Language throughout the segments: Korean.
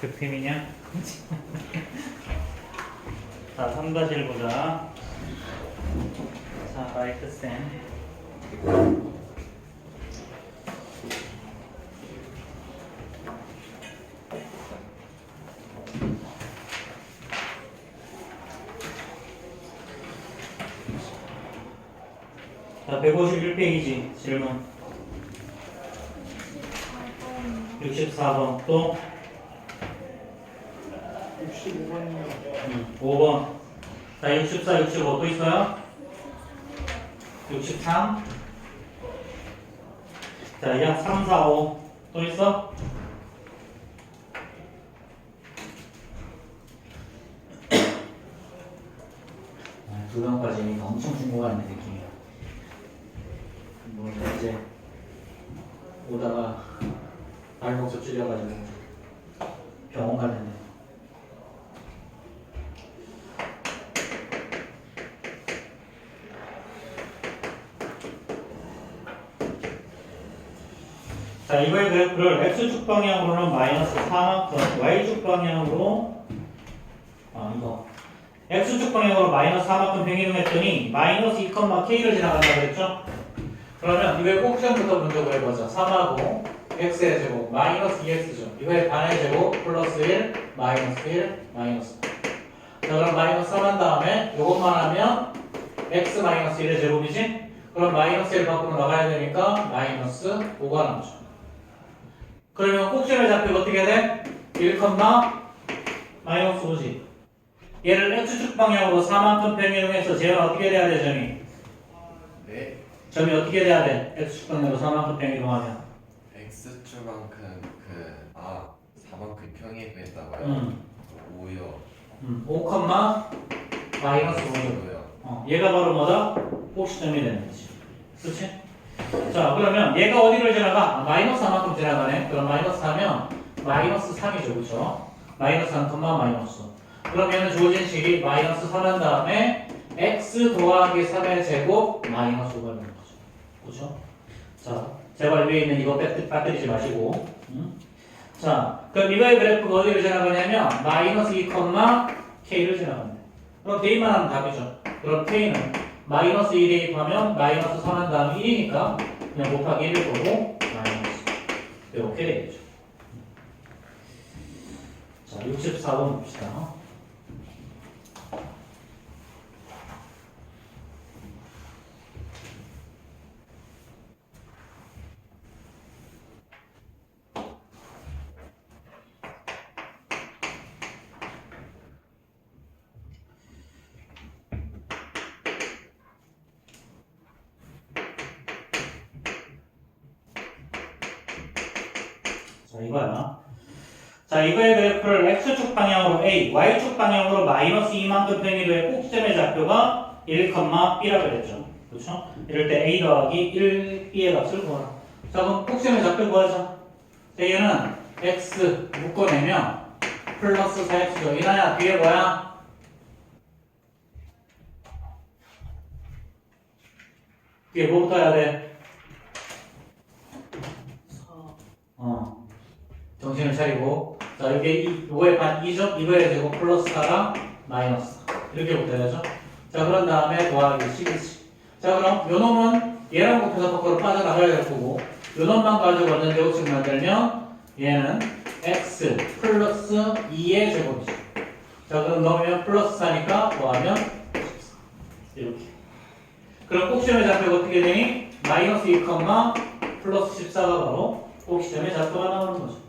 득템이냐? 자, 3-1 보자. 자, 라이트 쌤. 자, 151페이지 질문. 64번 또 65번이요. 5번. 자, 64, 65 또 있어요? 63. 자, 약 3, 4, 5 또 있어? 두 명까지니까 엄청 중요한 느낌이야. 뭐 이제 오다가 발목 접질려가지고 병원 갔는데. 자, 이거의 그래프를 x축 방향으로는 마이너스 4만큼, y축 방향으로 이거 x축 방향으로 마이너스 4만큼 평이동했더니 마이너스 2,k를 지나간다고 그랬죠? 그러면 이거의 꼭지점부터 먼저 구해보자. 3하고 x의 제곱 마이너스 2x죠. 이거의 반의 제곱 플러스 1 마이너스 1 마이너스 4. 자, 그럼 마이너스 3 한 다음에 이것만 하면 x 마이너스 1의 제곱이지? 그럼 마이너스 1 밖으로 나가야 되니까 마이너스 5가 남죠. 그러면 꼭지점의 좌표가 어떻게 돼? 1, 마이너스 5지. 얘를 x축 방향으로 4만큼 평이동해서 쟤는 어떻게 돼야 돼, 점이? 네. 점이 어떻게 돼야 돼? x축 방향으로 4만큼 평이동하면. x축만큼 4만큼 평이 됐다고요? 5요. 5, 마이너스 5요. 얘가 바로 뭐다? 꼭지점이 되는 거지. 그렇지? 자, 그러면 얘가 어디를 지나가? 마이너스 4만큼 지나가네. 그럼 마이너스 하면 마이너스 3이죠. 그렇죠? 마이너스 3, 마이너스. 그러면 주어진 식이 마이너스 3 한 다음에 x 더하기 3의 제곱 마이너스 5가 되는 거죠. 그렇죠? 자, 제발 위에 있는 이거 빠뜨리지 마시고. 자, 그럼 이거의 그래프가 어디를 지나가냐면 마이너스 2,k를 지나간대. 그럼 대입만 하면 답이죠. 그럼 k는 마이너스 2 대입하면 마이너스 3 한 다음에 1이니까 그냥 곱하기 1일 거고 마이너스 이렇게 되겠죠. 자, 64번 봅시다. 자, 이거야. 자, 이거의 그래프를 x축 방향으로 a, y축 방향으로 마이너스 2만큼 평이도의 꼭지점의 좌표가 1,b라고 그랬죠. 그렇죠? 이럴 때 a 더하기 1, b의 값을 구하라. 자, 그럼 꼭지점의 좌표 구하자. 자, 얘는 x 묶어내면 플러스 4x죠. 이나야 뒤에 뭐야? 뒤에 뭐부터 해야 돼? 정신을 차리고. 자, 여기 이거의 반 2죠? 이거의 제곱 플러스 4가 마이너스 4. 이렇게 붙어야죠. 자, 그런 다음에 더하기 12지. 자, 그럼 요 놈은 얘랑 곱해서 밖으로 빠져나가야 될 거고, 요 놈만 가지고 완전 제곱식 만들면 얘는 x 플러스 2의 제곱이죠. 자, 그럼 넣으면 플러스 4니까 더하면 14. 이렇게. 그럼 꼭지점의 좌표가 어떻게 되니? 마이너스 2, 플러스 14가 바로 꼭지점의 좌표가 나오는 거죠.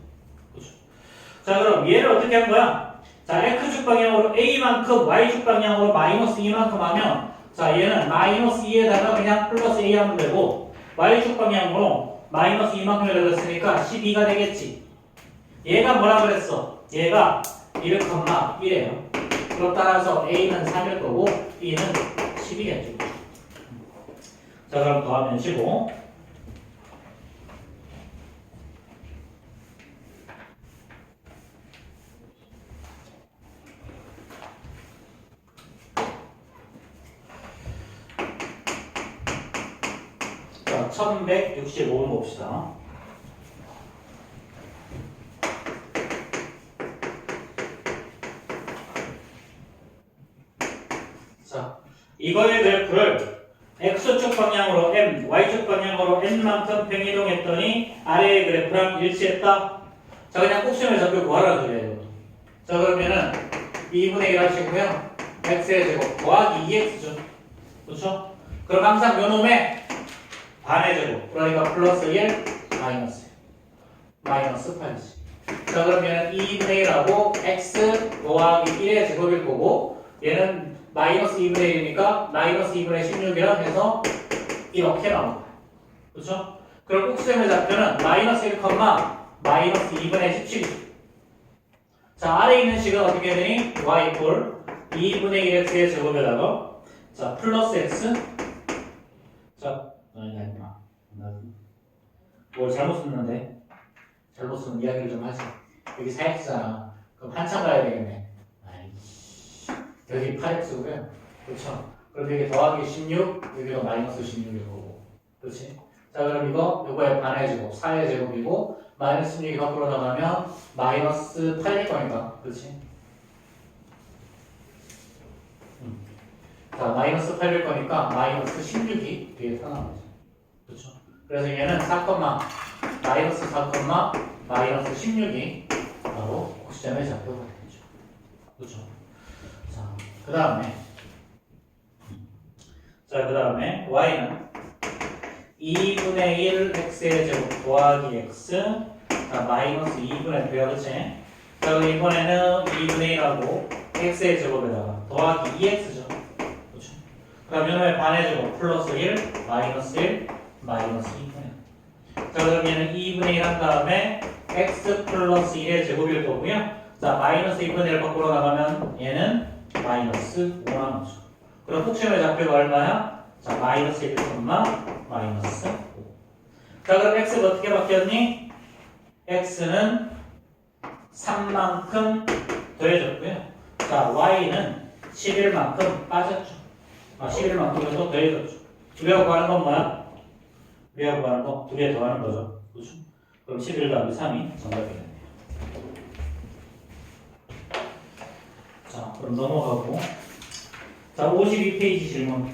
자, 그럼 얘를 어떻게 한 거야? 자, x축 방향으로 a만큼 y축 방향으로 마이너스 2만큼 하면, 자, 얘는 마이너스 2에다가 그냥 플러스 a 하면 되고, y축 방향으로 마이너스 2만큼이라고 그랬으니까 12가 되겠지. 얘가 뭐라 그랬어? 얘가 1,1이에요. 그럼 따라서 a는 3일 거고 b는 10이겠죠. 자, 그럼 더하면 15. 자, 1165번 봅시다. 이거의 그래프를 x축 방향으로 m, y축 방향으로 n만큼 평이동했더니 아래의 그래프랑 일치했다. 자, 그냥 꼭지점의 좌표 구하라 그래요. 자, 그러면은 2분의 1 하시고요. x의 제곱 더하기 2x죠. 그렇죠? 그럼 항상 요놈의 반의 제곱, 그러니까 플러스 1, 마이너스 8이지. 자, 그러면 2분의 1하고 x 더하기 1의 제곱일 거고, 얘는 마이너스 2분의 1이니까 마이너스 2분의 16이라 해서 이렇게 나온 거야. 그렇죠? 그럼 꼭지점의 좌표는 마이너스 1, 마이너스 2분의 17이죠. 자, 아래에 있는 식은 어떻게 되니? y 이퀄 2분의 1x의 제곱에다가 자, 플러스 x. 자, 아니구나. 뭘 잘못 썼는데? 잘못 쓴 이야기를 좀 하자. 여기 4x잖아. 그럼 한참 가야 되겠네. 아이씨. 여기 8x고요. 그렇죠? 그럼 여기 더하기 16, 여기가 마이너스 16일 거고. 그렇지? 자, 그럼 요거의 반의 제곱, 4의 제곱이고, 마이너스 16이 밖으로 나가면 마이너스 8일 거니까. 그렇지? 자, 마이너스 8일 거니까 마이너스 16이 뒤에 나가죠. 그렇죠? 그래서 얘는 4, 마이너스 4, 마이너스 16이 바로 꼭지점의 좌표가 되죠. 그렇죠? 자, 그 다음에 y는 2분의 1 x의 제곱 더하기 x, 자, 마이너스 2분의 2야, 그치? 자, 그럼 이번에는 2분의 1하고 x의 제곱에다가 더하기 2x죠. 그렇죠? 그럼 요놈의 반의 제곱 플러스 1, 마이너스 1, 마이너스 2분의. 자, 그럼 얘는 2분의 1 한 다음에 x 플러스 1의 제곱일 거고요. 자, 마이너스 2분의 1 밖으로 나가면 얘는 마이너스 5 나오죠. 그럼 꼭지점의 좌표가 얼마야? 자, 마이너스 1, 마이너스 5. 자, 그럼 x가 어떻게 바뀌었니? x는 3만큼 더해졌고요. 자, y는 11만큼 빠졌죠. 11만큼 더 더해졌죠. 두 배 구하는 건 뭐야? 두 배 구하는 거, 두 개 더하는 거죠. 그렇죠? 그럼 11 더하기 3이 정답이 되네요. 자, 그럼 넘어가고. 자, 52페이지 질문.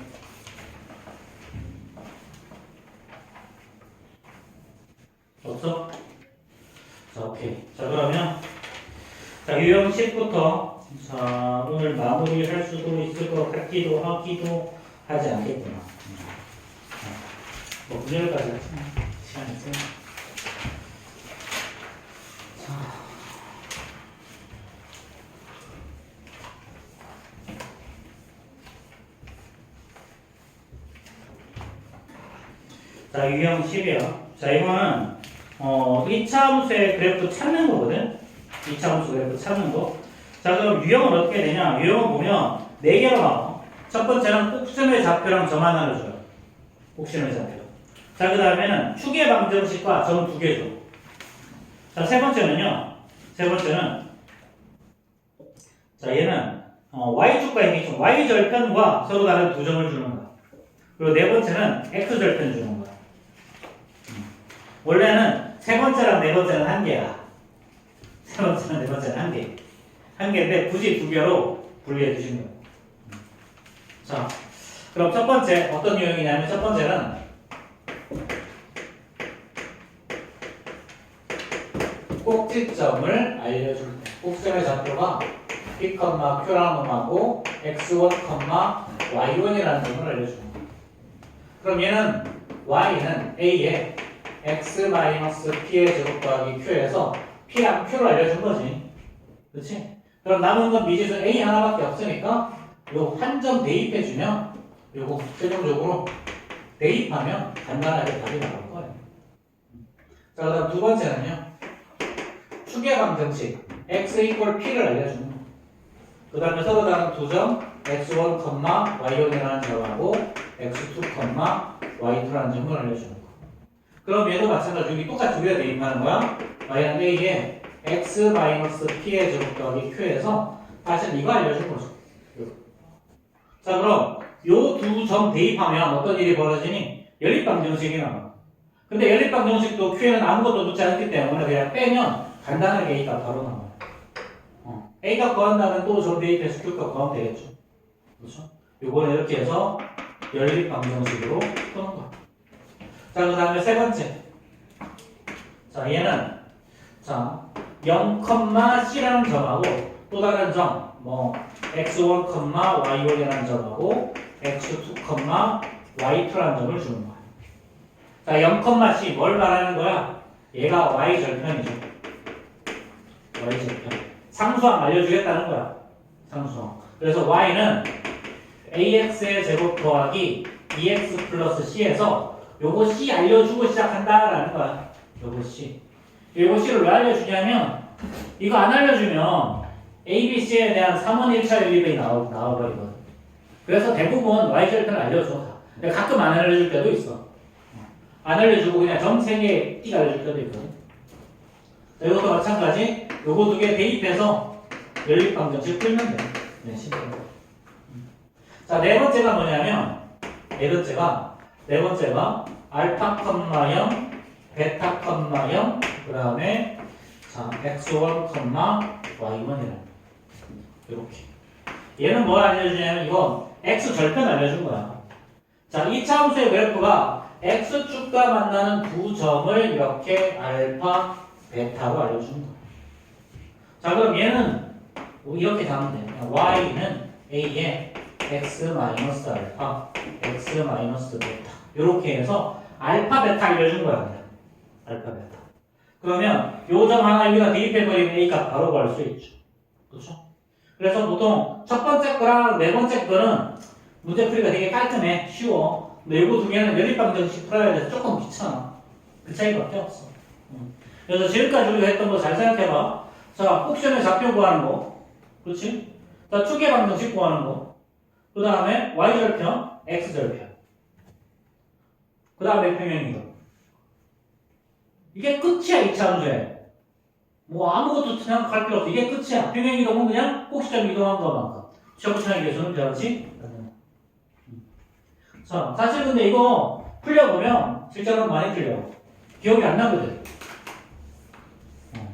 없어? 자, 오케이. 자, 그러면 자, 유형 10부터 자, 오늘 마무리할 수도 있을 것 같기도 하지 않겠구나. 뭐 분열까지 하지 시간 있어요. 자, 유형 10이요. 자, 이거는 2차 함수의 그래프 찾는 거거든. 2차 함수 그래프 찾는 거. 자, 그럼 유형은 어떻게 되냐? 유형을 보면 4개로 나와. 첫 번째는 꼭지점의 좌표랑 점 하나를 줘요. 꼭지점의 좌표. 자, 그 다음에는 축의 방정식과 점 2개 줘. 자, 세 번째는 자, 얘는 y축과 x축, y절편과 서로 다른 두 점을 주는 거야. 그리고 네 번째는 x절편 주는 거야. 원래는 세 번째랑 네 번째는 한 개야. 세 번째랑 네 번째는 한 개. 한 개인데 굳이 두 개로 분리해 주신 거예요. 자, 그럼 첫 번째 어떤 유형이냐면 첫 번째는 꼭지점을 알려줄 때 꼭지점의 좌표가 P, Q라는 놈하고 X1, Y1이라는 점을 알려주는 거예요. 그럼 얘는 Y는 A에 X-P의 제곱 더하기 Q에서 P랑 Q를 알려준 거지. 그렇지? 그럼 남은 건 미지수 A 하나밖에 없으니까 요 한 점 대입해주면 요거 최종적으로 대입하면 간단하게 답이 나올 거예요. 자, 그 다음 두 번째는요. 축의 방정식 X 이퀄 P를 알려주는 거예요. 그 다음에 서로 다른 두 점 X1, Y1이라는 점하고 X2, Y2라는 점을 알려주는 거예요. 그럼 얘도 마찬가지로 여기 똑같이 두 개 대입하는 거야. Y는 A에 X-P의 제곱 더하기 Q에서 다시 이거 알려준 거죠. 자, 그럼 요 두 점 대입하면 어떤 일이 벌어지니? 연립방정식이 나와. 근데 연립방정식도 Q에는 아무것도 놓지 않기 때문에 그냥 빼면 간단하게 A가 바로 나와요. A가 구한다면 또 점 대입해서 Q가 구하면 되겠죠. 그렇죠? 요거는 이렇게 해서 연립방정식으로 푸는 거야. 자, 그 다음에 세 번째. 자, 얘는 자 0,C라는 점하고 또 다른 점, 뭐 x1, y1이라는 점하고 x2, y2라는 점을 주는 거야. 자, 0,C 뭘 말하는 거야? 얘가 y 절편이죠. y 절편. 상수항 알려주겠다는 거야. 상수항. 그래서 y는 ax의 제곱 더하기 2x 플러스 c에서 요거 c 알려주고 시작한다라는 거야. 요거 c. 요거 c를 왜 알려주냐면 이거 안 알려주면 a, b, c에 대한 3원 1차 연립이 나와버리거든. 그래서 대부분 y절편을 알려줘. 근데 가끔 안 알려줄 때도 있어. 안 알려주고 그냥 점 3개 띠가 알려줄 때도 있거든. 자, 이것도 마찬가지. 요거 두 개 대입해서 연립방정식 풀면 돼. 네, 자, 네 번째가 뭐냐면 네 번째가 알파, 0, 베타, 0, 그 다음에 자, x1, y1이라는 이렇게. 얘는 뭘 알려주냐면 이건 x 절편 알려준 거야. 자, 이 차함수의 그래프가 x축과 만나는 두 점을 이렇게 알파, 베타로 알려주는 거야. 자, 그럼 얘는 이렇게 잡으면 돼. y는 a에 x 마이너스 알파, x 마이너스 베타 이렇게 해서 알파, 베타 알려준 거야. 그냥. 알파, 베타. 그러면 요 점 하나 여기다 대입해버리면 a 값 바로 구할 수 있죠. 그렇죠? 그래서 보통 첫 번째 거랑 네 번째 거는 문제풀이가 되게 깔끔해, 쉬워. 근데 요거 두 개는 연립방정식 풀어야 돼서 조금 귀찮아. 그 차이밖에 없어. 그래서 지금까지 우리가 했던 거 잘 생각해봐. 자, 옥션의 좌표 구하는 거. 그렇지? 자, 축의 방정식 구하는 거. 그 다음에 y절편, x절편. 그 다음에 평행이동. 이게 끝이야, 이 차함수에. 뭐 아무것도 생각할 필요 없어. 이게 끝이야. 평행이동은 그냥 꼭지점 이동한 것만큼. 시험부천에 비해서는 변하지 않는다. 자, 사실 근데 이거 풀려보면 실제로는 많이 틀려. 기억이 안 나거든.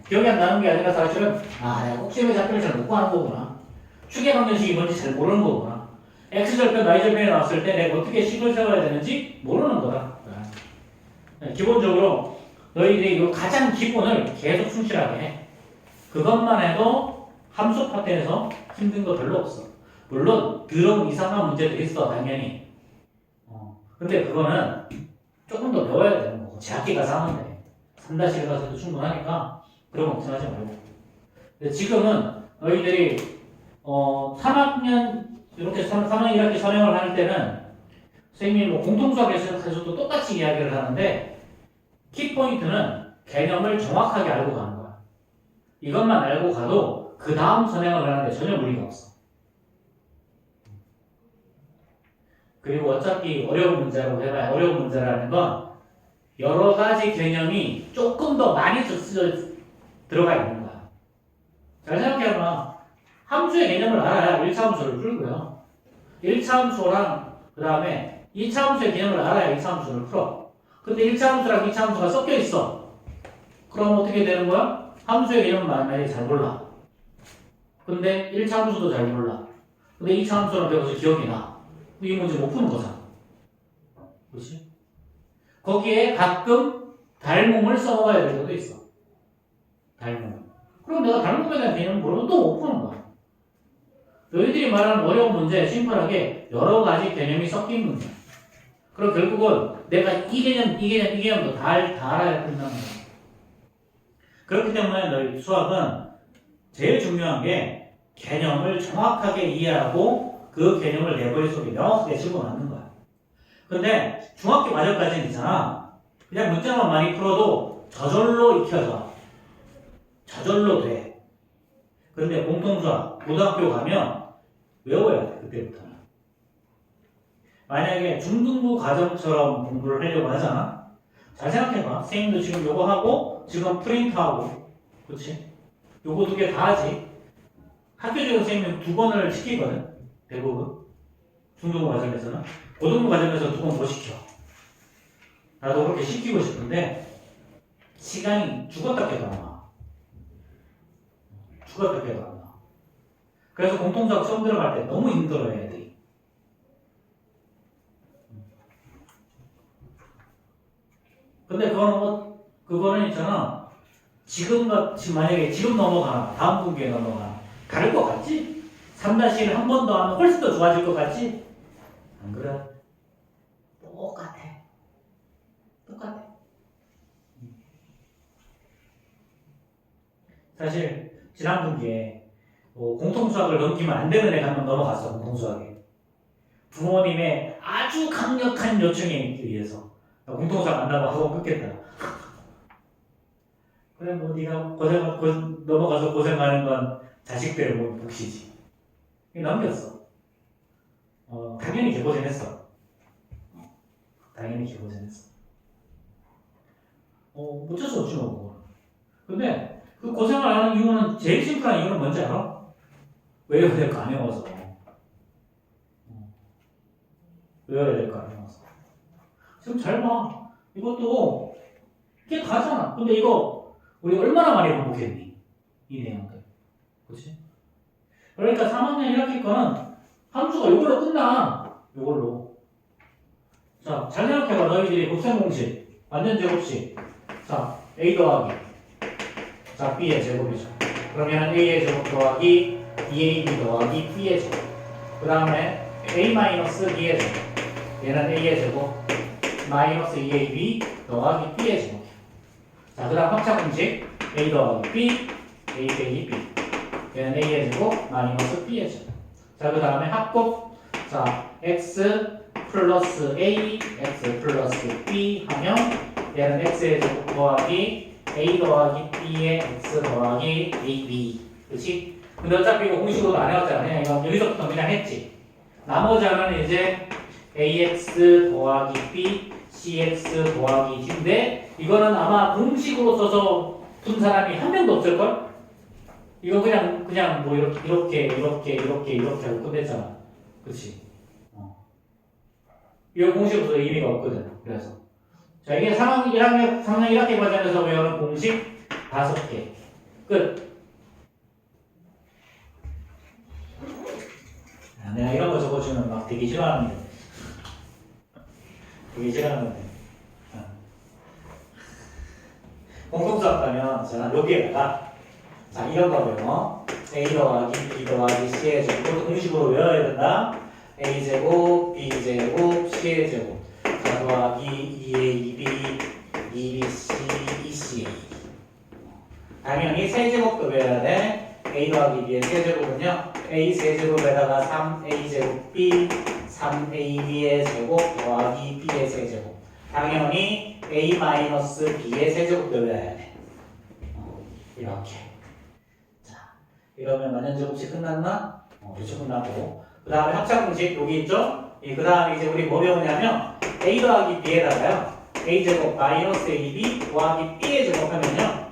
기억이 안 나는 게 아니라 사실은 내가 꼭지점의 좌표를 잘 못 구하는 거구나. 축의 방정식이 뭔지 잘 모르는 거구나. x절편, y절편이 나왔을 때 내가 어떻게 식을 세워야 되는지 모르는 거다. 기본적으로 너희들이 이 가장 기본을 계속 충실하게 해. 그것만 해도 함수 파트에서 힘든 거 별로 없어. 물론 더러운 이상한 문제도 있어, 당연히. 근데 그거는 조금 더 배워야 되는 거고. 재학기 가서 하면 돼. 3-1 가서 해도 충분하니까 그런 거 걱정하지 말고. 근데 지금은 너희들이 3학년 이렇게 3학년 1학기 선행을 할 때는 선생님이 뭐 공통수학에서도 똑같이 이야기를 하는데 키포인트는 개념을 정확하게 알고 가는 거야. 이것만 알고 가도 그 다음 선행을 하는데 전혀 무리가 없어. 그리고 어차피 어려운 문제라고 해봐야 어려운 문제라는 건 여러 가지 개념이 조금 더 많이 들어가 있는 거야. 잘 생각해봐. 함수의 개념을 알아야 1차 함수를 풀고요. 1차 함수랑 그 다음에 2차 함수의 개념을 알아야 2차 함수를 풀어. 근데 1차 함수랑 2차 함수가 섞여 있어. 그럼 어떻게 되는 거야? 함수의 개념을 만약에 잘 몰라. 근데 1차 함수도 잘 몰라. 근데 2차 함수는 배워서 기억이 나. 이 문제 못 푸는 거잖아. 그렇지? 거기에 가끔 닮음을 써먹어야 될 때도 있어. 닮음. 그럼 내가 닮음에 대한 개념을 모르면 또 못 푸는 거야. 너희들이 말하는 어려운 문제, 심플하게 여러 가지 개념이 섞인 문제. 그럼 결국은 내가 이 개념도 다 알아야 된다는 거야. 그렇기 때문에 너희 수학은 제일 중요한 게 개념을 정확하게 이해하고 그 개념을 내 머릿속에 명확하게 집어넣는 거야. 근데 중학교 과정까지는 있잖아. 그냥 문제만 많이 풀어도 저절로 익혀져. 저절로 돼. 근데 공통수학, 고등학교 가면 외워야 돼, 그때부터는. 만약에 중등부 과정처럼 공부를 하려고 하잖아? 잘 생각해봐. 선생님도 지금 요거 하고, 지금 프린트하고, 그치? 요거 두 개 다 하지? 학교적으로 선생님은 2번을 시키거든? 대부분. 중등부 과정에서는. 고등부 과정에서 2번 못 시켜. 나도 그렇게 시키고 싶은데, 시간이 죽었다 깨도 안 와. 죽었다 깨도 안 와. 그래서 공통수학 처음 들어갈 때 너무 힘들어요, 애들이. 근데 그거는 있잖아. 지금 만약에 지금 넘어가나, 다음 분기에 넘어가나, 다를 것 같지? 3-1 한 번 더 하면 훨씬 더 좋아질 것 같지? 안 그래? 똑같아. 사실, 지난 분기에 공통수학을 넘기면 안 되는 애가 한 명 넘어갔어, 공통수학에. 부모님의 아주 강력한 요청에 의해서. 공통수학 안다고 학원 끊겠다. 그래, 뭐, 네가 넘어가서 고생하는 건 자식들의 뭐 몫이지. 넘겼어. 당연히 개고생했어. 어쩔 수 없지, 뭐, 그거는. 근데, 그 고생을 하는 이유는, 제일 심플한 이유는 뭔지 알아? 외워야 될 거 안 외워서. 외워야 될 거 안 외워서. 지금 잘 봐. 이것도, 이게 다잖아. 근데 이거, 우리 얼마나 많이 반복했니? 이 내용들. 그치? 그러니까 3학년 1학기 거는 함수가 이걸로 끝나. 이걸로. 자, 잘 생각해봐. 너희들이 곱셈 공식, 완전 제곱식. 자, a 더하기. 자, b의 제곱이죠. 그러면 a의 제곱 더하기 2ab 더하기 b의 제곱. 그 다음에 a-b의 제곱. 얘는 a의 제곱 마이너스 2ab 더하기 b의 제곱. 자, 그 다음 합차 공식 a 더하기 b, a 빼기 b. 얘는 a의 제곱 마이너스 b의 제곱. 자, 그 다음에 합곱. 자, x 플러스 a, x 플러스 b 하면 얘는 x의 제곱 더하기 a 더하기 b의 x 더하기 ab. 그치? 근데 어차피 이거 공식으로도 안 해왔잖아. 그냥 이거 여기서부터 그냥 했지. 나머지는 이제 ax 더하기 b, cx 더하기 g인데 이거는 아마 공식으로 써서 푼 사람이 한 명도 없을걸? 이거 그냥 뭐 이렇게 하고 끝냈잖아. 그치? 이거 공식으로서 의미가 없거든. 그래서. 자, 이게 3학년 1학기 과정에서 외우는 공식 5개. 끝. 내가 이런 거 적어주면 막 되게 싫어하는데. 공통수학 가면 저는 여기에다가 자, 이런 거 외워. a 더하기 b 더하기 c의 제곱 공식으로 외워야 된다. a제곱, b제곱, c의 제곱. 자, 더하기 2ab, 2bc, 2ca. 당연히 세제곱도 외워야 돼. a 더하기 b의 세제곱은요. a 세제곱에다가 3a제곱 b, 3ab의 제곱 더하기 b의 세제곱. 당연히 a-b의 세제곱도 외워야 돼. 이렇게. 자, 이러면 만연제곱식 끝났나? 그렇죠, 끝났고. 그 다음에 합차 공식 여기 있죠? 그 다음에 이제 우리 뭐 배우냐면 a 더하기 b에다가요. a제곱 마이너스 ab 더하기 b의 제곱하면요.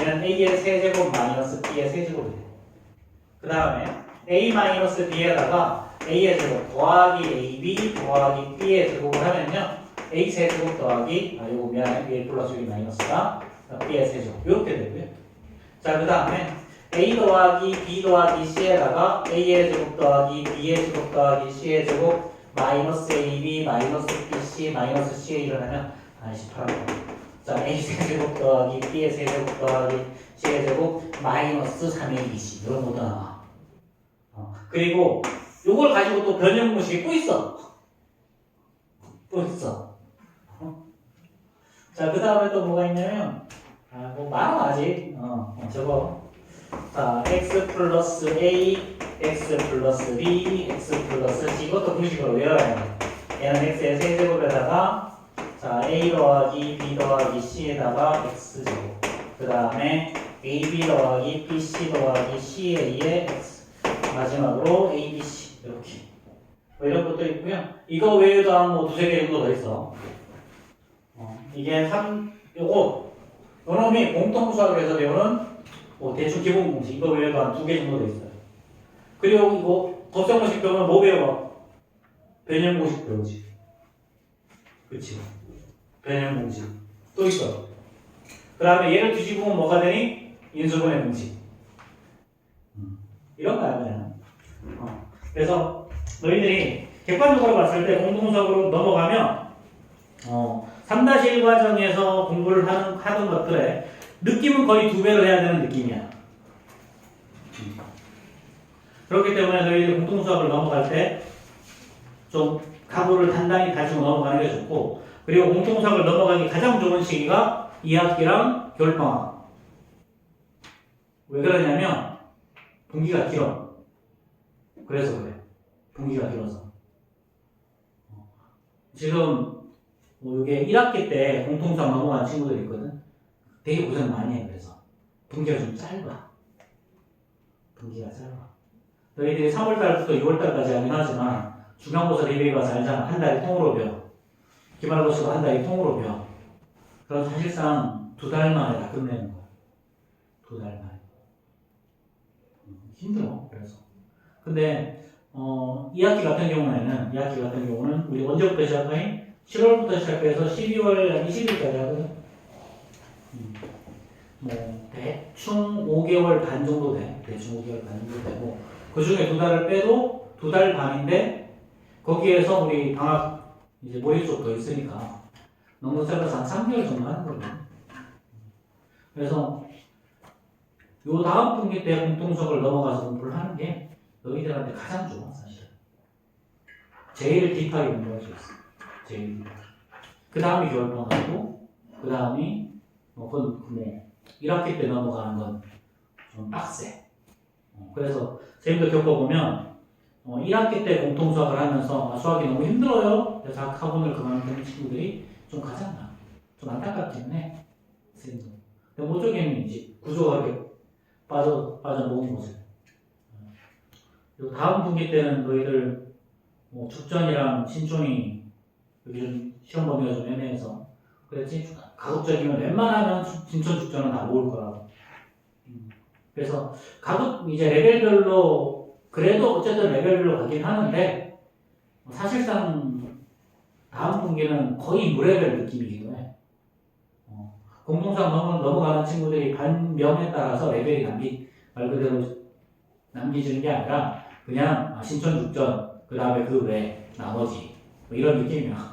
얘는 a의 세제곱 마이너스 b의 세제곱이 돼요. 그 다음에 a 마이너스 b에다가 a의 제곱 더하기 ab 더하기 b의 제곱을 하면요. a 세제곱 더하기 요거 미안해. a 플러스 여기 마이너스가 b의 세제곱 이렇게 되고요. 자, 그 다음에 a 더하기 b 더하기 c에다가 a의 제곱 더하기 b의 제곱 더하기 c의 제곱 마이너스 ab 마이너스 bc 마이너스 c에 일어나면 18번. 자, a 세제곱 더하기 b의 세제곱 더하기 c의 제곱 마이너스 3abc 이런 것도 나와. 그리고 요걸 가지고 또 변형공식이 또 있어. 자, 그 다음에 또 뭐가 있냐면 뭐 많아 아직. 저거. 자, x 플러스 a, x 플러스 b, x 플러스 c 이것도 공식으로 외워야 돼. 얘는 x의 세제곱에다가 자, a 더하기 b 더하기 c에다가 x제곱. 그 다음에 ab 더하기 bc 더하기 ca의 x. 마지막으로 abc 이렇게. 뭐 이런 것도 있고요. 이거 외에도 한 뭐 두세 개 정도 더 있어. 이게 요놈이 공통수학에서 배우는 대충 기본 공식. 이거 외에도 한 2개 정도 더 있어요. 그리고 이거 곱셈 공식 배우면 뭐 배워? 변형 공식 배우지. 그치? 변형 공식. 또 있어. 그 다음에 얘를 뒤집으면 뭐가 되니? 인수분해 공식. 이런 거야, 그냥. 그래서 너희들이 객관적으로 봤을 때 공통수학으로 넘어가면 3-1 과정에서 공부를 하던 것들에 느낌은 거의 2배로 해야 되는 느낌이야. 그렇기 때문에 너희들 공통수학을 넘어갈 때 좀 각오를 단단히 다지고 넘어가는 게 좋고, 그리고 공통수학을 넘어가기 가장 좋은 시기가 2학기랑 겨울방학. 왜 그러냐면 분기가 길어. 그래서 그래. 분기가 길어서. 지금 이게 1학기 때 공통수학 넘어간 친구들이 있거든. 되게 고생 많이 해. 그래서 분기가 좀 짧아. 분기가 짧아. 너희들이 3월달부터 6월달까지 하긴 하지만 중간고사 리뷰 가서 알잖아. 한 달에 통으로 배워. 기말고사도 한 달에 통으로 배워. 그럼 사실상 2달 만에 다 끝내는 거야. 2달 만에. 힘들어. 그래서. 근데 2학기 같은 경우는 우리 언제부터 시작하니? 7월부터 시작해서 12월 20일까지 하거든. 뭐 대충 5개월 반 정도 돼. 대충 5개월 반 정도 되고, 그 중에 2달을 빼도 2달 반인데, 거기에서 우리 방학 이제 모의 수업 더 있으니까 넉넉해서 한 3개월 정도 하는 거거든. 그래서 요 다음 분기 때 공통수학을 넘어가서 공부를 하는 게 너희들한테 가장 좋아, 사실. 제일 딥하게 공부할 수 있어. 제일 딥하게. 그 다음이 겨울방학이고, 그 다음이 그건 1학기 때 넘어가는 건 좀 빡세. 그래서 선생님도 겪어보면 1학기 때 공통수학을 하면서 수학이 너무 힘들어요. 그래서 학원을 그만두는 친구들이 좀 가장 많아. 좀 안타깝긴 해. 선생님도. 근데 모조개는 이제 구조하게 빠져놓은 곳을. 그리고 다음 분기 때는 너희들 죽전이랑 신촌이 여기 좀 시험 범위가 좀 애매해서 그랬지. 가급적이면 웬만하면 신촌 죽전은 다 모을 거라고. 그래서 이제 레벨별로 그래도 어쨌든 레벨별로 가긴 하는데 사실상 다음 분기는 거의 무레벨 느낌이기도 해. 공통수학 넘어가는 친구들이 반명에 따라서 레벨이 말 그대로 남기주는 게 아니라 그냥 신촌 죽전 그 다음에 그 외 나머지 뭐 이런 느낌이야.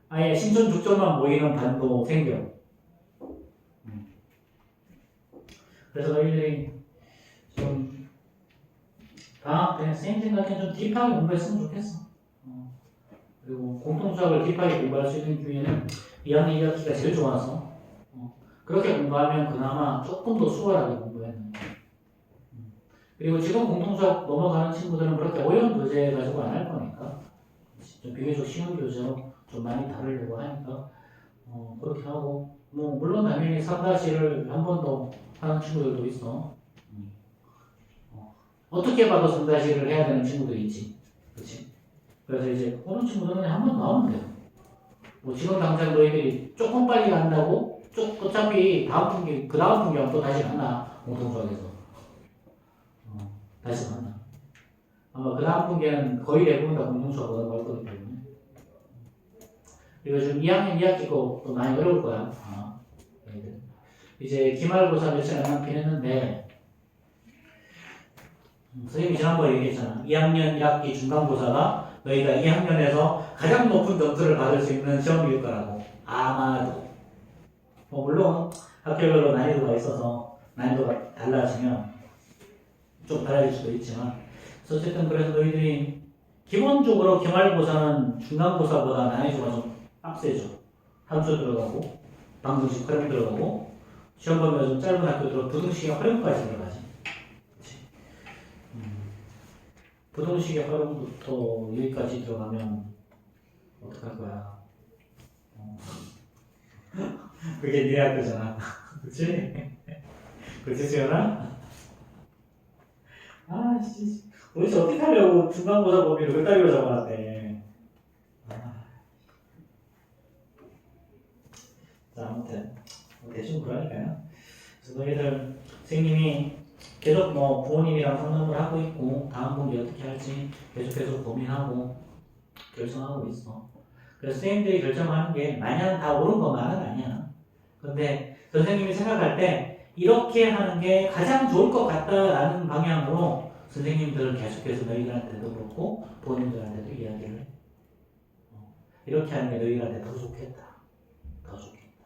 아예 신촌 죽전만 모이는 반도 생겨. 그래서 너희들이 좀 방학 때 선생님 생각엔 좀 딥하게 공부했으면 좋겠어. 그리고 공통수학을 딥하게 공부할 수 있는 기회는 2학년 2학기가 제일 좋아서 그렇게 공부하면 그나마 조금 더 수월하게 공부했는데. 그리고 지금 공통수학 넘어가는 친구들은 그렇게 어려운 교재 가지고 안 할 거니까 좀 비교적 쉬운 교재로 좀 많이 다루려고 하니까 그렇게 하고, 물론 당연히 3-1을 한 번 더 하는 친구들도 있어. 어떻게 봐도 3-1을 해야 되는 친구들이 있지. 그치? 그래서 이제 그런 친구들은 한 번 더 하면 돼요. 지금 당장 너희들이 조금 빨리 간다고 어차피 그 다음 분기 하면 또 다시 만나. 공통수학에서 다시 만나. 아마 그 다음 분기에는 거의 대부분 다 공통수학 넘어갈 거기 때문에. 그리고 지금 2학년 2학기 거또 많이 어려울 거야. 이제 기말고사 며칠 안 남긴 했는데 선생님이 지난번에 얘기했잖아. 2학년 1학기 중간고사가 너희가 2학년에서 가장 높은 점수를 받을 수 있는 시험일 거라고. 아마도. 물론 학교별로 난이도가 있어서 난이도가 달라지면 좀 달라질 수도 있지만, 어쨌든 그래서 너희들이 기본적으로 기말고사는 중간고사보다 난이도가 좀 빡세죠. 함수 들어가고 방정식 활용 들어가고 시험 범위가 좀 짧은 학교 들어 부등식의 활용까지 들어가지. 부등식의 활용부터 여기까지 들어가면 어떡할 거야? 그게 네 학교잖아. 그치? 그치, 수연아? 씨. 도대체 어떻게 하려고 중간고사 범위를 그따위로 잡아놨대. 자, 아무튼 대충 그러니까요. 그래서 너희들 선생님이 계속 부모님이랑 상담을 하고 있고 다음 분기 어떻게 할지 계속 고민하고 결정하고 있어. 그래서 선생님들이 결정하는 게 마냥 다 옳은 것만은 아니야. 근데 선생님이 생각할 때 이렇게 하는 게 가장 좋을 것 같다라는 방향으로 선생님들은 계속해서 너희들한테도 그렇고 본인들한테도 이야기를 해. 이렇게 하는 게 너희들한테 더 좋겠다. 더 좋겠다.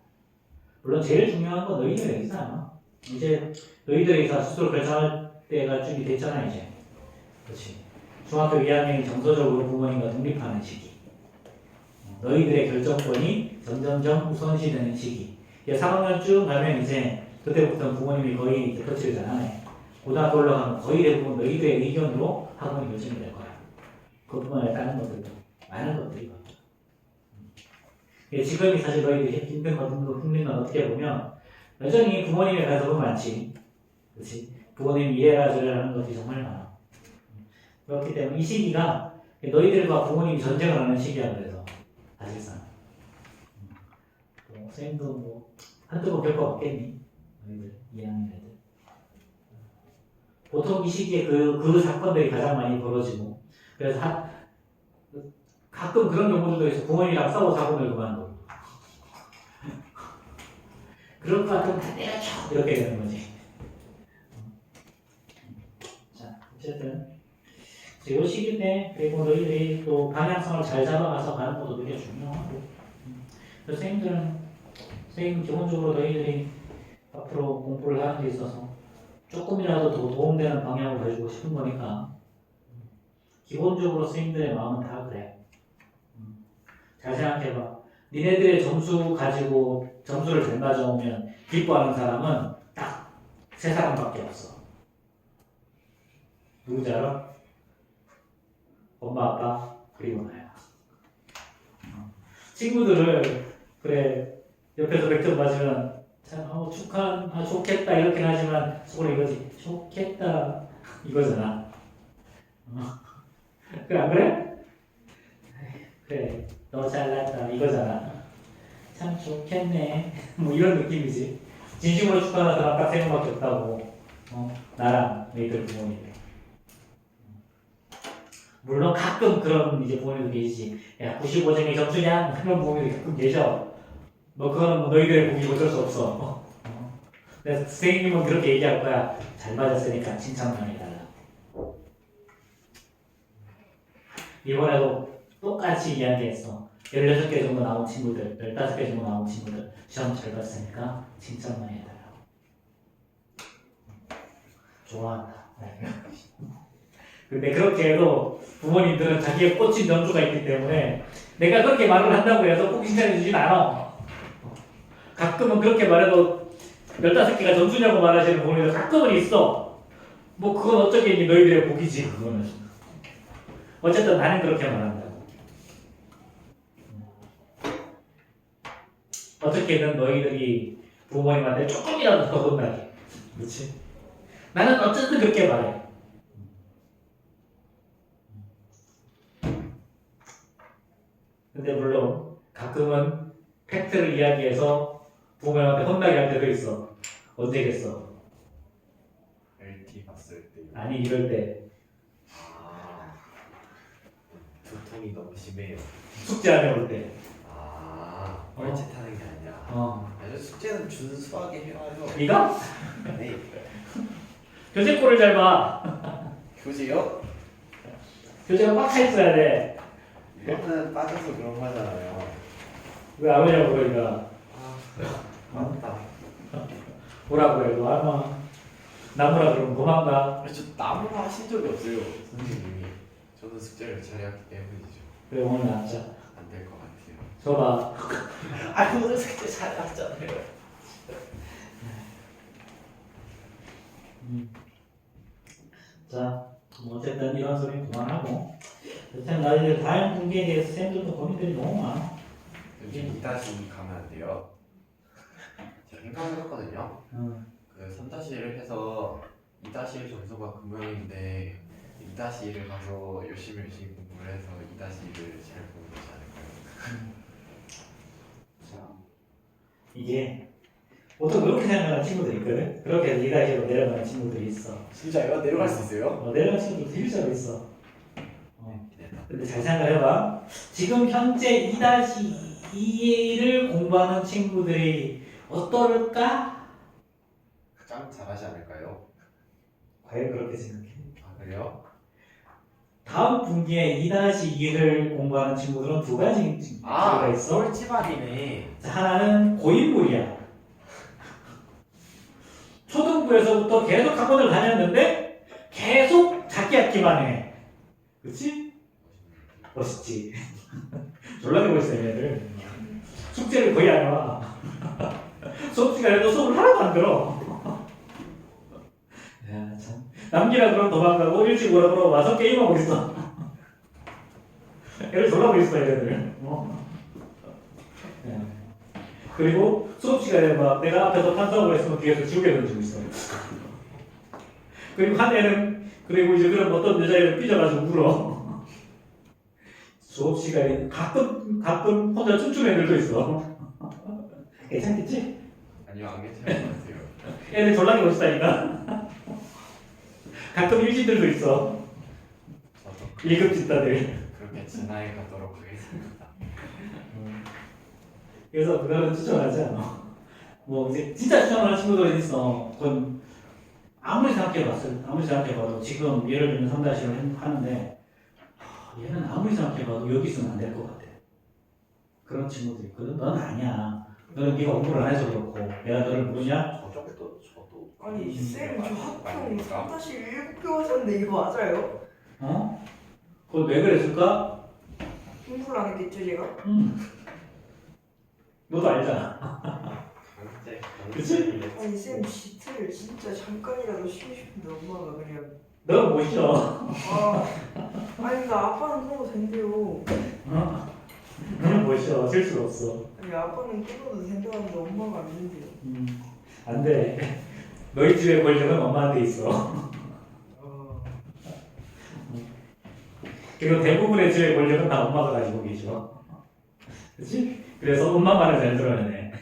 물론 제일 중요한 건 너희들의 의사야. 이제 너희들의 의사 스스로 결정할 때가 준비 됐잖아 이제. 그렇지. 중학교 2학년이 정서적으로 부모님과 독립하는 시기. 너희들의 결정권이 점점점 우선시되는 시기. 3학년 쭉 가면 이제 그때부터는 부모님이 거의 이제 터치를 잘 하네. 고등학교 올라가면 거의 대부분 너희들의 의견으로 학원이 결정이 될 거야. 그것뿐만 아니라 다른 것들도 많은 것들이 많죠. 지금이 사실 너희들이 힘든 건 어떻게 보면 여전히 부모님의 간섭은 많지. 그렇지? 부모님이 이래라 저래라 하는 것이 정말 많아. 그렇기 때문에 이 시기가 너희들과 부모님이 전쟁을 하는 시기야. 그래서 사실상 선생님도 뭐 한두 번 겪어 봤겠니? 너희들 2학년 애들 보통 이 시기에 그 사건들이 가장 많이 벌어지고 그래서 가끔 그런 경우들도 있어. 부모님이랑 싸워 사고를 그만둬. 그럴 것 같으면 다 때려쳐 이렇게 되는 거지. 자, 어쨌든 이 시기 때 그리고 너희들이 또 방향성을 잘 잡아가서 가는 것도 되게 중요하고. 그래서 선생님 기본적으로 너희들이 앞으로 공부를 하는 데 있어서 조금이라도 더 도움되는 방향으로 해주고 싶은 거니까 기본적으로 선생님들의 마음은 다 그래. 잘 생각해봐. 니네들의 점수 가지고 점수를 잘 맞아오면 기뻐하는 사람은 딱 세 사람밖에 없어. 누구지 알아? 엄마, 아빠, 그리고 나야. 친구들을 그래 옆에서 100점 맞으면 참 좋겠다 이렇게 하지만 속으로 이거지. 좋겠다 이거잖아. 그래 안 그래? 그래 너 잘났다 이거잖아. 참 좋겠네 뭐 이런 느낌이지. 진심으로 축하하는 사람 딱 3명밖에 없다고. 나랑 너희들 부모님. 물론 가끔 그런 이제 부모님도 계시지. 야 95점이 점수냐? 그런 부모님도 가끔 계셔. 그거는 너희들의 복이고 어쩔 수 없어. 그래서 선생님은 그렇게 얘기할 거야. 잘 맞았으니까 칭찬만 해달라. 이번에도 똑같이 이야기했어. 16개 정도 나온 친구들, 15개 정도 나온 친구들 시험 잘 봤으니까 칭찬만 해달라. 좋아한다. 근데 그렇게 해도 부모님들은 자기의 꽂힌 점수가 있기 때문에 내가 그렇게 말을 한다고 해서 꼭 칭찬해 주진 않아. 가끔은 그렇게 말해도 15개가 점수냐고 말하시는 부모님들 가끔은 있어. 뭐 그건 어쩌겠니 너희들의 복이지 그거는. 어쨌든 나는 그렇게 말한다고. 어떻게든 너희들이 부모님한테 조금이라도 더 혼나게. 그렇지? 나는 어쨌든 그렇게 말해. 근데 물론 가끔은 팩트를 이야기해서 부모님한테 혼나게 할 때도 있어. 언제겠어? LT 봤을 때. 아니 이럴 때 두통이 너무 심해요. 숙제 안 해올 때. 뻘짓하는 게 아니라. 아니 숙제는 준수하게 해와요. 네가? 네. 교재 꼴을 잘 봐. 교재요? 교재가 꽉 차 있어야 돼. 이거는 빠져서 그런 거잖아요. 왜 안 오냐고 그러니까. 맞다. 뭐라고 해? 너 할마 나무라 그러면 도망가. 저 나무라 하신 적이 없어요, 선생님이. 저는 숙제를 잘해왔기 때문이죠. 그래 오늘 나왔자. 안 될 것 같아요. 줘봐. 오늘 숙제 잘해왔잖아요. 자, 어쨌든 이런 소리는 그만하고. 일단 너희들 다음 분기에 대해서 쌤들도 고민들이 너무 많아. 요즘 2-2 가면 안 돼요. 제가 생각해봤거든요. 그 3-1을 해서 2-1 점수가 금요일인데 2-1을 가서 열심히 공부를 해서 2-1을 잘 보면 되지 않을까요? 자, 이게 보통 그렇게 생각하는 친구들이 있거든. 그렇게 해서 2-1로 내려가는 친구들이 있어. 진짜요? 내려갈 수 있어요? 내려가는 친구들 되게 잘 있어. 근데 잘 생각해봐. 지금 현재 2-2를 공부하는 친구들이 어떨까? 가장 잘하지 않을까요? 과연 그렇게 생각해? 그래요? 다음 분기에 2-2를 공부하는 친구들은 두 가지 친구가 있어. 꼴찌발이네. 자, 하나는 고인물이야. 초등부에서부터 계속 학원을 다녔는데 계속 자기 학기만 해. 그치? 멋있지. 졸라게 멋있어 얘네들. 숙제를 거의 안 와. 수업 시간에도 수업을 하나도 안 들어. 야, 참. 남기라 그러면 도망가고 일찍 오라 그러고 와서 게임하고 있어. 애들 졸라 멋있어 얘네들. 야. 그리고 수업 시간에 막 내가 앞에서 판사하고 있으면 뒤에서 지우개 던지고 있어. 그리고 한 애는 그리고 이제 그런 어떤 여자애를 삐져가지고 울어. 수업 시간에 가끔 혼자 춤추는 애들도 있어. 괜찮겠지? 아니요, 안 괜찮은 것 같아요. 애들 졸라게 멋있다니까. 가끔 일진들도 있어. 저도 1급 집다들. 그렇게 진화해 가도록 하겠습니다. 그래서 그거는 추천하지 않아. 뭐 이제 진짜 추천하는 친구들은 있어. 그건 아무리 생각해봐도 지금 예를 들면 3-1을 하는데 얘는 아무리 생각해봐도 여기 있으면 안 될 것 같아. 그런 친구들 있거든. 넌 아니야. 너는 네가 공부를 안 해서 그렇고 내가 너를 모르냐? 저도 아니 쌤 저 학종 아닙니까? 3-7개 하셨는데 이거 맞아요? 어? 그걸 왜 그랬을까? 공부를 안 했겠죠 제가? 너도 알잖아. 강제 그치? 아니 쌤 지트를 진짜 잠깐이라도 쉬고 싶은데 엄마가 그냥 너 못 쉬어. 아니 나 아빠는 끊어도 된대요. 너는 못 쉬어. 쉴 수가 없어. 아니 아빠는 끊어도 된다는데 엄마가 안 된대요. 안 돼. 너희 집의 권력은 엄마한테 있어. 그리고 대부분의 집의 권력은 다 엄마가 가지고 계셔. 그치? 그래서 엄마 말을 잘 들어야 돼.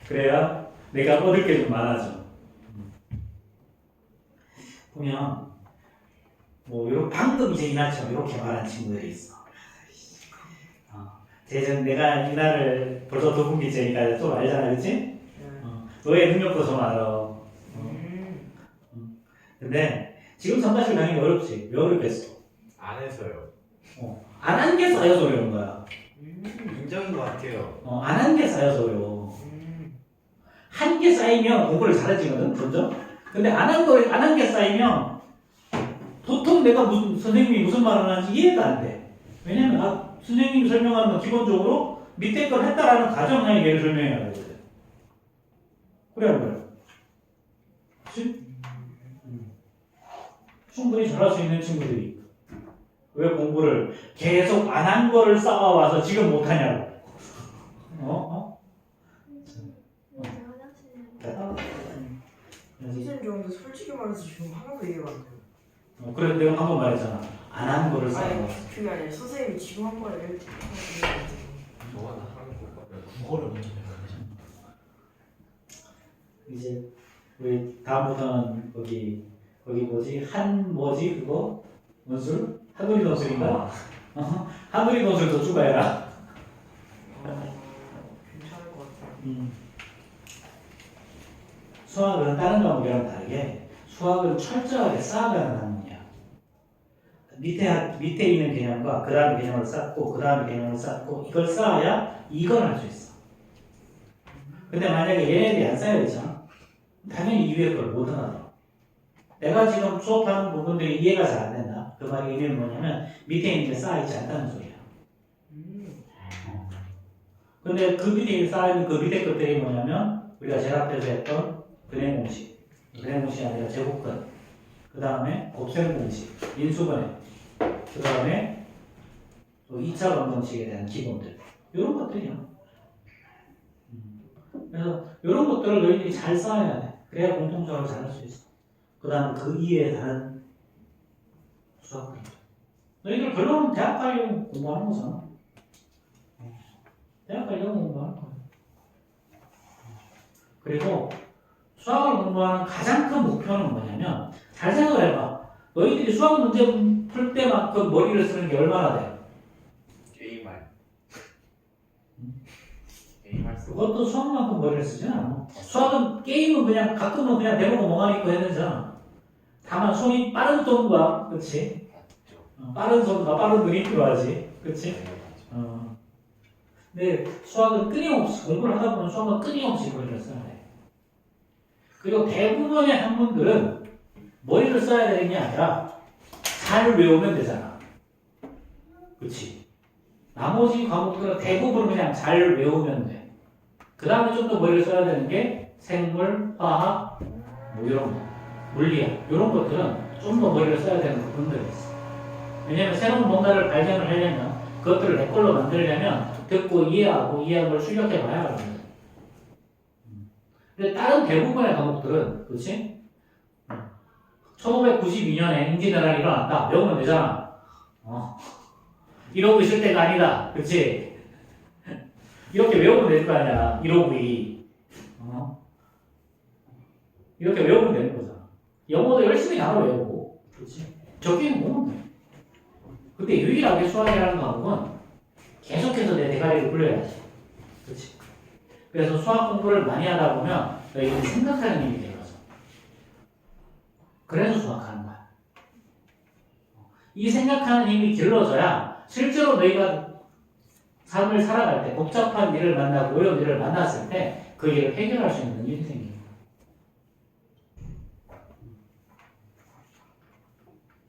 그래야 내가 얻을 게 좀 많아져. 보면, 방금 이제 이날처럼 이렇게 말한 친구들이 있어. 내가 이날을 벌써 두 분기째니까 좀 알잖아, 그치? 너의 능력도 좀 알아. 근데 지금 3-1 당연히 어렵지. 왜 어렵겠어? 안 해서요. 안 한 게 쌓여서 어려운 거야. 인정인 것 같아요. 안 한 게 쌓여서 어려워. 한 게 쌓이면 공부를 잘해지거든, 점점. 근데 안 한 게 쌓이면 보통 내가 선생님이 무슨 말을 하는지 이해가 안 돼. 왜냐면 선생님이 설명하는 건 기본적으로 밑에 걸 했다라는 가정하에 얘를 설명해야 되거든. 그래야 그래. 그치? 충분히 잘할 수 있는 친구들이 왜 공부를 계속 안 한 거를 쌓아와서 지금 못하냐고. 선생님 저 근데 솔직히 말해서 지금 하나도 이해가 안 돼요. 그래서 내가 방금 말했잖아. 안 한 거를 쌓아. 아니 그게 아니라 선생님이 지금 한 말을 이렇게 이해가 안 돼요. 저는 하는 거거든요. 그거를 먼저 배워야 돼. 이제 우리 다음부터는 거기 뭐지? 그거 논술? 한누리 논술인가? 한누리 논술도 추가해라. 괜찮을 것 같아요. 수학은 다른 과목이랑 다르게 수학은 철저하게 쌓아가는 학문이야. 밑에 있는 개념과 그 다음 개념을 쌓고 그 다음 개념을 쌓고 이걸 쌓아야 이걸 할 수 있어. 근데 만약에 얘네들이 안 쌓여 있잖아. 당연히 이 위에 걸 못 알아들어. 내가 지금 수업하는 부분들이 이해가 잘 안 된다. 그 말의 의미는 뭐냐면 밑에 있는 게 쌓여있지 않다는 소리야. 근데 그 밑에 쌓여있는 그 밑에 것들이 뭐냐면 우리가 제일 앞에서 했던 근해 공식, 근해 공식이 아니라 제곱근, 그 다음에 곱셈 공식, 인수분해, 그 다음에 또 2차 방정식에 대한 기본들, 이런 것들이야. 그래서 이런 것들을 너희들이 잘 쌓아야 돼. 그래야 공통적으로 잘할 수 있어. 그 다음에 그 이외에 다른 수학들. 너희들 결론은 대학 가려고 공부하는 거잖아. 대학 가려고 공부하는 거야. 그리고 수학을 공부하는 가장 큰 목표는 뭐냐면, 잘 생각을 해봐. 너희들이 수학 문제 풀 때만큼 머리를 쓰는 게 얼마나 돼? 게임할 수. 그것도 수학만큼 머리를 쓰지 않아. 수학은 게임은 그냥 가끔은 그냥 대보고 멍하니 있고 해야 되잖아. 다만 손이 빠른 동과, 그렇지? 빠른 손과 빠른 눈이 필요하지. 그치? 근데 수학은 끊임없이, 공부를 하다 보면 수학은 끊임없이 머리를 써야 돼. 그리고 대부분의 학문들은 머리를 써야 되는 게 아니라 잘 외우면 되잖아. 그치? 나머지 과목들은 대부분 그냥 잘 외우면 돼. 그 다음에 좀 더 머리를 써야 되는 게 생물, 화학, 뭐 이런 거, 물리학 이런 것들은 좀 더 머리를 써야 되는 부분들이 있어. 왜냐면 새로운 뭔가를 발견을 하려면 그것들을 내 걸로 만들려면 듣고 이해하고 이해한 걸 출력해봐야 하거든. 근데 다른 대부분의 과목들은 그렇지? 1592년에 인지대란이 일어났다. 외우면 되잖아. 이러고 있을 때가 아니다. 그치? 이렇게 외우면 될 거 아니야. 이러고 이렇게 외우면 되는 거잖아. 영어도 열심히 알아 외우고. 그치? 적기는 모으면 돼. 근데 유일하게 수학이라는 과목은 계속해서 내 대가리를 굴려야지. 그치? 그래서 수학 공부를 많이 하다 보면 너희들이 생각하는 힘이 길어져. 그래서 수학하는 거야. 이 생각하는 힘이 길러져야 실제로 너희가 삶을 살아갈 때 복잡한 일을 만나고 어려운 일을 만났을 때 그 일을 해결할 수 있는 일이 생기는 거야.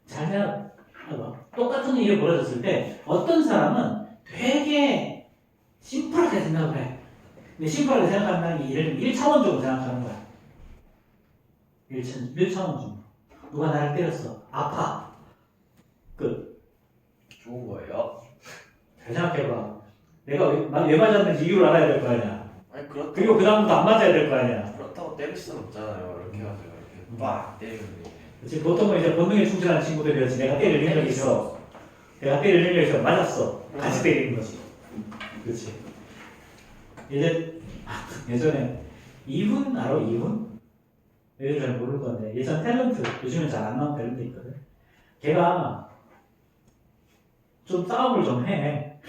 잘 생각해봐. 똑같은 일이 벌어졌을 때 어떤 사람은 되게 심플하게 생각을 해. 근데 심플하게 생각한다는 게 예를 들면 1차원적으로 생각하는 거야. 1차원적으로. 누가 나를 때렸어. 아파. 끝. 좋은 거예요? 잘 생각해봐. 내가 왜 맞았는지 이유를 알아야 될 거 아니야. 아니 그렇다고 그리고 그 다음부터 안 맞아야 될 거 아니야. 그렇다고 때릴 수는 없잖아요. 이렇게 해가지고 이렇게 빡 때리면 돼. 그치? 보통은 이제 본능에 충실한 친구들이었지. 내가 때릴 능력이 있어. 내가 때릴 능력이 있어. 맞았어. 같이 때리는 거지. 그렇지. 예전에 이훈 알아? 이훈? 얘들 잘 모를 건데 예전 탤런트 요즘은 잘 안 나온 탤런트 있거든. 걔가 좀 싸움을 좀 해.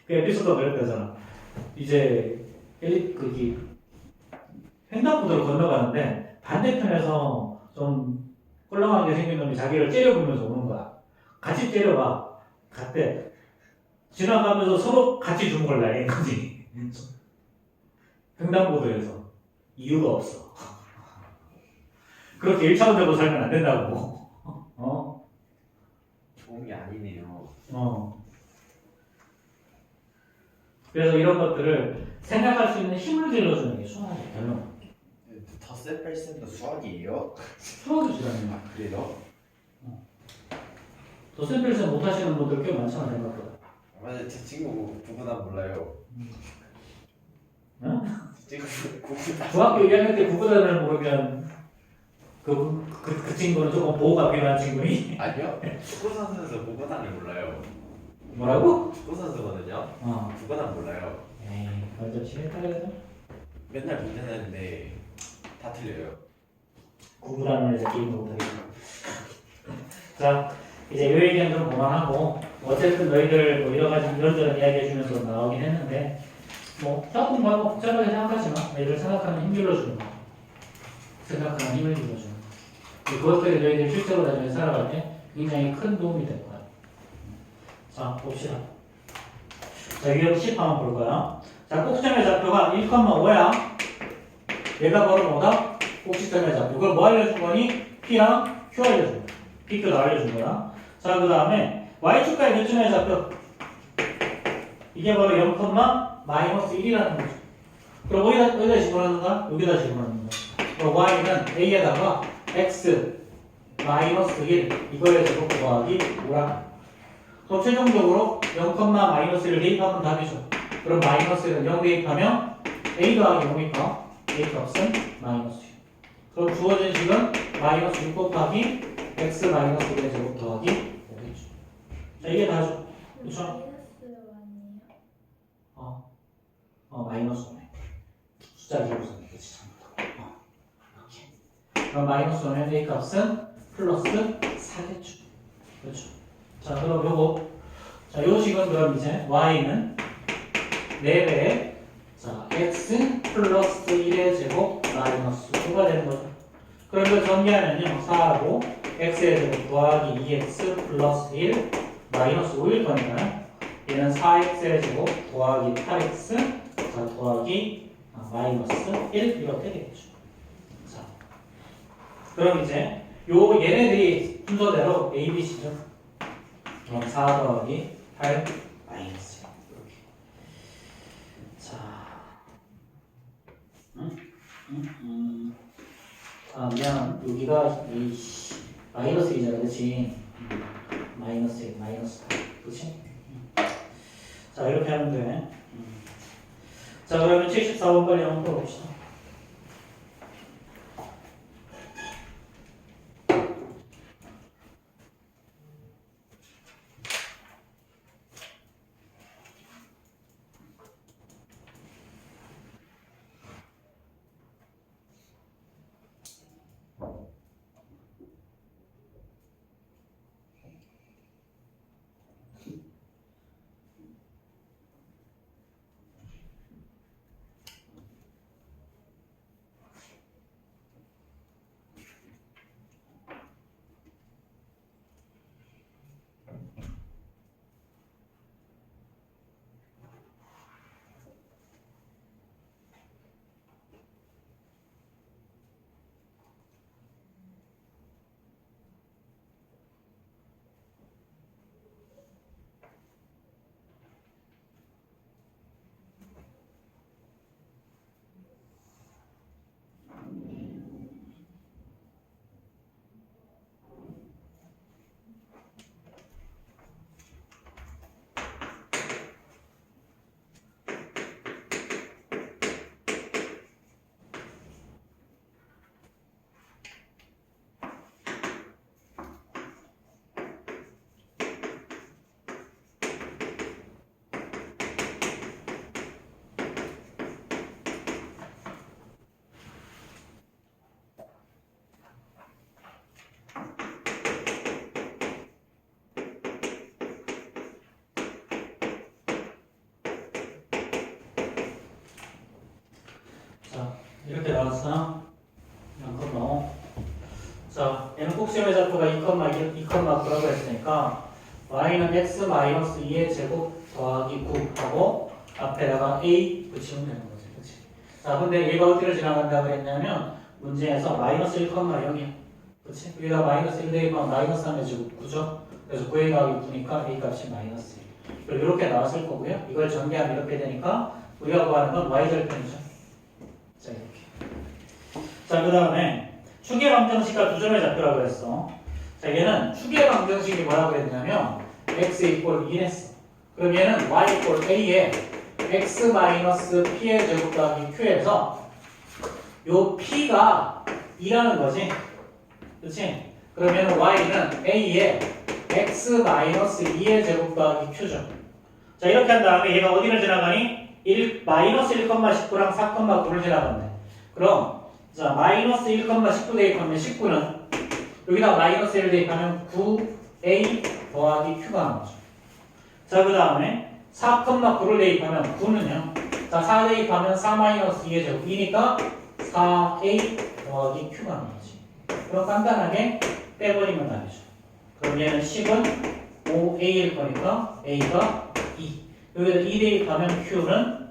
그 에피소드가 그랬다잖아. 이제 거기 횡단보도를 건너가는데 반대편에서 좀 꼴렁하게 생긴 놈이 자기를 째려보면서 오는 거야. 같이 째려봐. 갔대. 지나가면서 서로 같이 주먹을 날린 거지. 횡단보도에서 이유가 없어. 그렇게 1차원적으로 살면 안 된다고. 좋은 게 아니네요. 그래서 이런 것들을 생각할 수 있는 힘을 길러주는 게 수학이에요. 결론. 덧셈 뺄셈도 수학이에요? 수학이 수학이야. 그래요? 덧셈뺄셈 못하시는 분들 꽤 많잖아 생각보다. 맞아요. 제 친구 구분함 몰라요. 응? 제 친구 구분함. 중학교 1학년 때 구구단을 모르면 그 친구는 조금 보호가 필요한 친구니? 아니요. 축구 선수에서 구분함을 몰라요. 뭐라고? 축구 선수거든요. 구분함 몰라요. 에이, 완전 심했다 그래서. 맨날 문제 내는데 다 틀려요. 구구단을 이제 게임을 못하겠다. 자, 이제 요 얘기는 좀 그만하고 어쨌든 너희들 뭐 여러 가지 이런저런 이야기 해주면서 나오긴 했는데 뭐 조금 뭐 복잡하게 생각하지 마. 너희들 생각하는 힘 길러주는 거. 생각하는 힘을 길러주는 거. 그것들이 너희들 실제로 나중에 살아갈 때 굉장히 큰 도움이 될 거야. 자, 봅시다. 자, 유형 10 한번 볼 거야. 자, 꼭지점의 좌표가 1,5야. 얘가 바로 뭐다? 꼭지점의 좌표. 이걸 뭐 알려준 거니? P랑 Q 알려준 거야. Pq도 알려준 거야. 자, 그 다음에 Y축과의 교점의 좌표. 이게 바로 0,-1이라는 거죠. 그럼 어디다 집어넣는가? 여기다 집어넣는 거야. 그럼 Y는 A에다가 X -1 이거에 제곱 곱하기 5라. 그럼 최종적으로 0,-1을 대입하면 답이죠. 그럼 마이너스를 0 대입하면 A 더하기 5니까 A 값은 -6. 그럼 주어진 식은 -6 곱하기 X -1의 제곱 더하기 5겠죠. 자, 이게 다죠. 그쵸? -5네. 숫자 기호선이 그치. 이렇게. 그럼 -5의 A 값은 플러스 4겠죠. 그렇죠. 자, 그럼 요거. 자, 요 식은 그럼 이제 Y는 4배에 자, X 플러스 1의 제곱 마이너스 5가 되는 거죠. 그럼 이거 전개하면요. 4하고 x의 제곱 더하기 2x 플러스 1 마이너스 5일 거니까요. 얘는 4x의 제곱 더하기 8x 자 더하기 마이너스 1 이렇게 되겠죠. 자, 그럼 이제 요 얘네들이 순서대로 A, B, C죠. 그럼 4 더하기 8 마이너스 1 이렇게. 자, 미안. 여기가 이 마이너스 2잖아, 그렇지? 마이너스 1, 마이너스 8, 그렇지? 자, 이렇게 하면 돼. 자, 그러면 74번 빨리 한번 풀어봅시다. 자, 이렇게 나왔어요. 0,5. 자, 얘는 꼭 시험의 좌표가 2,9라고 했으니까 y는 x 마이너스 2의 제곱 더하기 9하고 앞에다가 a 붙이면 되는 거지, 그렇지? 자, 근데 얘가 어디를 지나간다고 했냐면 문제에서 마이너스 1,0이야, 그렇지? 여기다 마이너스 1 대입하면 마이너스 3의 제곱 9죠? 그래서 9에 더하기 9니까 a 값이 마이너스 1. 이렇게 나왔을 거고요. 이걸 전개하면 이렇게 되니까 우리가 구하는 건 y절편이죠. 자, 이렇게. 자, 그 다음에 추계 방정식과 두 점의 좌표라고 했어. 자, 얘는 추계 방정식이 뭐라고 했냐면 x 이꼴 2 했어. 그럼 얘는 y 이꼴 a에 x 마이너스 p의 제곱 더하기 q에서 요 p가 2라는 거지. 그렇지? 그러면 y는 a에 x 마이너스 2의 제곱 더하기 q죠. 자, 이렇게 한 다음에 얘가 어디를 지나가니? 마이너스 1,19랑 4,9를 지나갔네. 그럼 자 마이너스 1,19 대입하면 19는 여기다 마이너스 1 대입하면 9a 더하기 q가 나오죠. 자, 그 다음에 4,9를 대입하면 9는요. 자, 4 대입하면 4 마이너스 2의 제곱 2니까 4a 더하기 q가 나오지. 그럼 간단하게 빼버리면 답이죠. 그럼 얘는 10은 5a일 거니까 a가 2. 여기다 2 대입하면 q는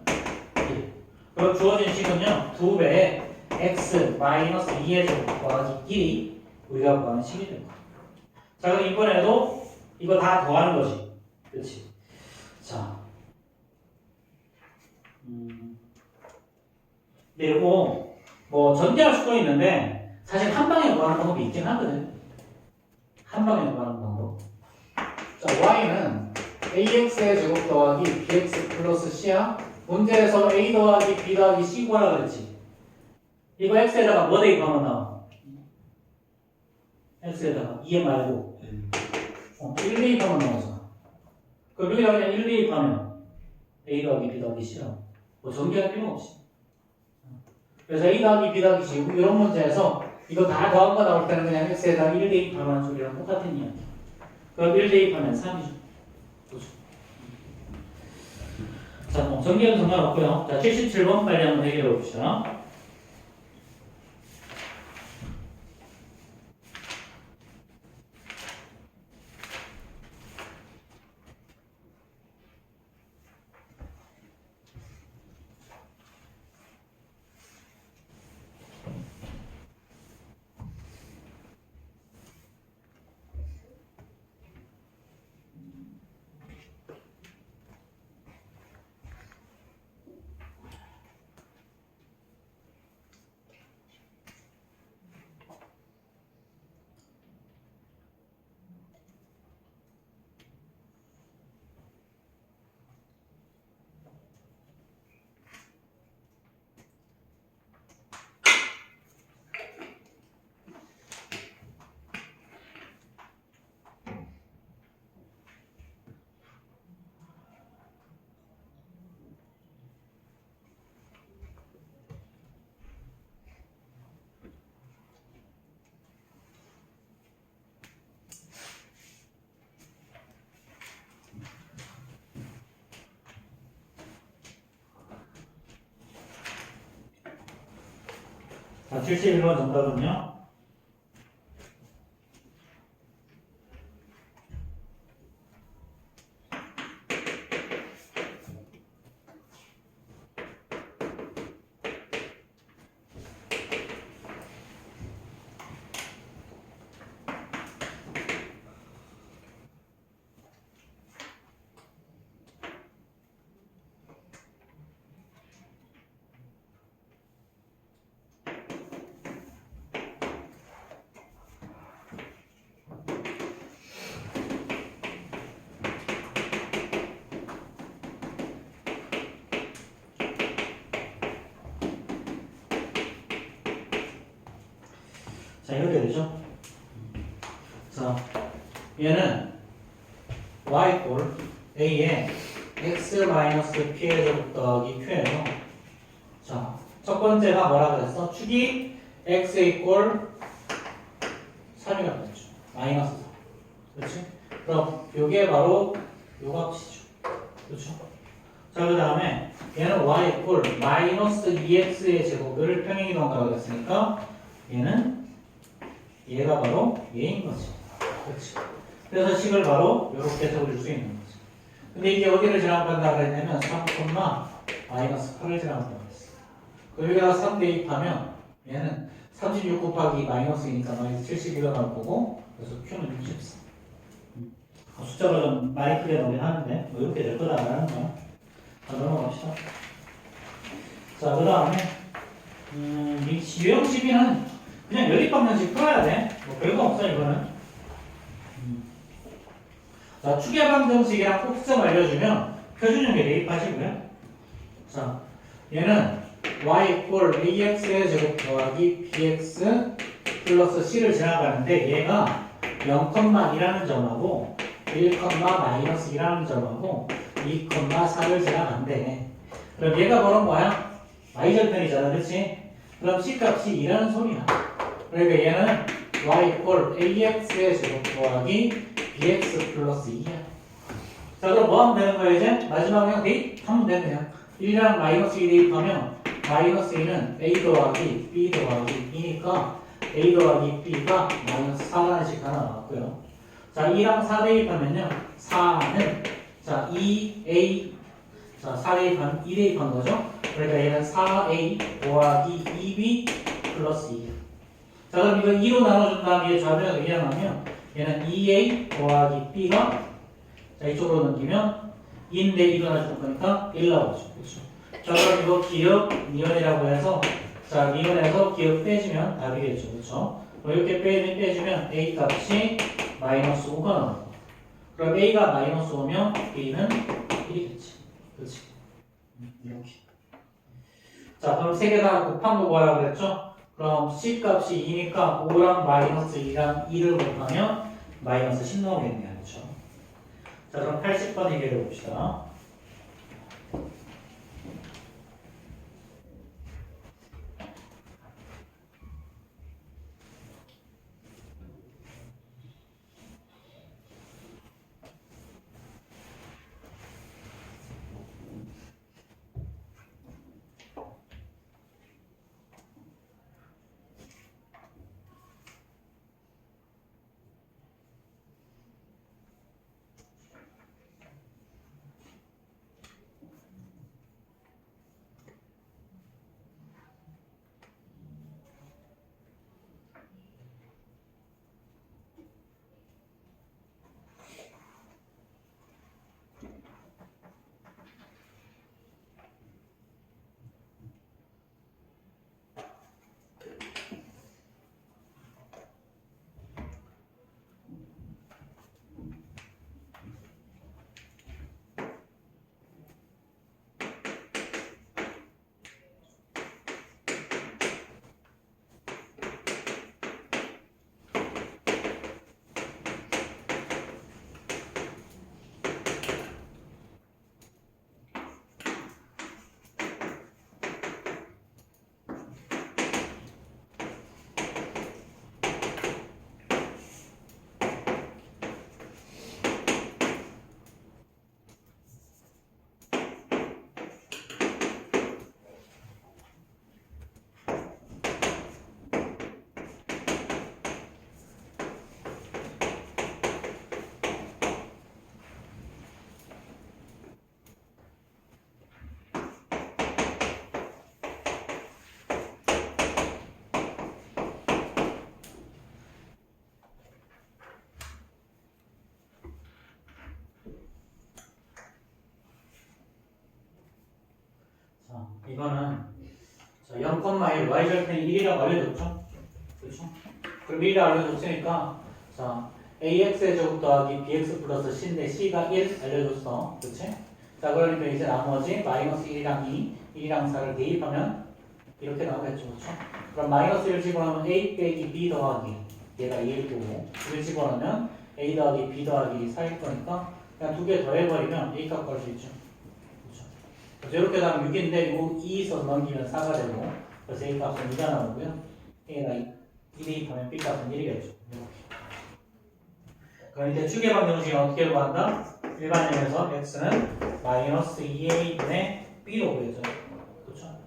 1. 그럼 주어진 식은요 2배의 x 마이너스 2의 제곱 더하기 1이 우리가 구하는 식이 될 거야. 자, 그럼 이번에도 이거 다 더하는 거지, 그렇지? 자, 그리고 뭐 전개할 수도 있는데 사실 한 방에 구하는 방법이 있긴 하거든. 한 방에 구하는 방법. 자, y는 ax의 제곱 더하기 bx 플러스 c야. 문제에서 a 더하기 b 더하기 c 구하라 그랬지. 이거 x에다가 뭐 대입하면 나와? x에다가 2에 말고 1 대입하면 나오잖아. 그럼 여기다 그냥 1 대입하면 a 더하기 b 더하기 c라고. 뭐 전개할 필요 없이. 그래서 a 더하기 b 더하기 c 이런 문제에서 이거 다 더한 거 나올 때는 그냥 x에다 1 대입하면 소리랑 똑같은 이야기. 그럼 1 대입하면 3이죠. 자, 뭐 전개는 상관없고요. 자, 77번 빨리 한번 해결해 봅시다. 자, 71번 정답은요. 자, 이렇게 되죠. 자, 얘는 y 꼴 a에 x 마이너스 p의 제곱 더하기 q예요. 자, 첫 번째가 뭐라 그랬어? 축이 x 꼴 3이라고 그랬죠. 마이너스 4. 그렇지? 그럼 요게 바로 요 값이죠. 그렇죠? 자, 그 다음에 얘는 y 꼴 마이너스 2x의 제곱을 평행이동하라고 그랬으니까 얘는 얘가 바로 얘인 거지. 그렇지? 그래서 식을 바로 이렇게 적어줄 수 있는 거지. 근데 이게 어디를 지나간다 그랬냐면 3, 마이너스 8을 지나간다고 그랬어. 그 여기다가 3 대입하면 얘는 36 곱하기 마이너스이니까 마이너스 71가 나올 거고, 그래서 Q는 64. 숫자가 좀 많이 크게 나오긴 하는데 뭐 이렇게 될 거다라는 거야. 자, 넘어갑시다. 자, 그 다음에 유형 시비는 그냥 연립방정식 풀어야 돼. 뭐 별거 없어 이거는. 자, 추계방정식이랑 꼭지점 알려주면 표준형에 대입하시고요. 자, 얘는 y 꼴 ax의 제곱 더하기 bx 플러스 c를 지나가는데 얘가 0,2라는 점하고 1, 마이너스 2라는 점하고 2, 4를 지나간대. 그럼 얘가 바로 뭐야? y절편이잖아, 그렇지? 그럼 c 값이 2라는 소리야. 그러니까 얘는 y 꼴 ax의 제곱 더하기 bx 플러스 2야. 자, 그럼 뭐 하면 되는 거야, 이제? 마지막에 그냥 대입하면 되네요. 1이랑 마이너스 2 대입하면 마이너스 2는 a 더하기 b 더하기 2니까 a 더하기 b가 마이너스 4라는 식 하나 나왔고요. 자, 2랑 4 대입하면요. 4는 자, 2a 자, 4 대입하면 2 대입한 거죠. 그러니까 얘는 4a 더하기 2b 플러스 2야. 자, 그럼 이거 2로 나눠준 다음에 좌변을 이항하면 얘는 2a 더하기 b가 자, 이쪽으로 넘기면 2인데 2가 나줄 거니까 1 나오죠. 그렇죠? 자, 그럼 이거 기억 미연이라고 해서 자, 미연에서 기억 빼주면 답이겠죠. 그렇죠? 이렇게 빼주면 a 값이 마이너스 5가 나와요. 그럼 a가 마이너스 5면 b는 1이겠지. 그렇지? 이렇게. 자, 그럼 세 개 다 곱한 거 뭐라고 그랬죠? 그럼 c 값이 2니까 5랑 마이너스 2랑 2를 곱하면 마이너스 10 나오겠네요. 그렇죠? 자, 그럼 80번 해결해 봅시다. 이거는 자, 0,1 y절편이 1이라고 알려줬죠? 그렇죠? 그럼 1이라고 알려줬으니까 자 ax의 제곱 더하기 bx 플러스 c인데 c가 1 알려줬어. 그렇지? 자 그러니까 이제 나머지 마이너스 1이랑 2, 1이랑 4를 대입하면 이렇게 나오겠죠. 그렇죠? 그럼 마이너스 1 집어넣으면 a 빼기 b 더하기 얘가 2일 거고 1 집어넣으면 a 더하기 b 더하기 4일 거니까 그냥 두 개 더해버리면 a 값 구할 수 있죠. 그렇죠? 그래서 이렇게 하면 6인데 요 2 있어서 넘기면 4가 되고 그래서 a 값은 2가 나오고요. a가 2 대입하면 b 값은 1이겠죠. 이렇게. 그럼 이제 추계방 정식은 어떻게 구한다? 일반형에서 x는 마이너스 2a분의 b로 구해져요. 그렇죠?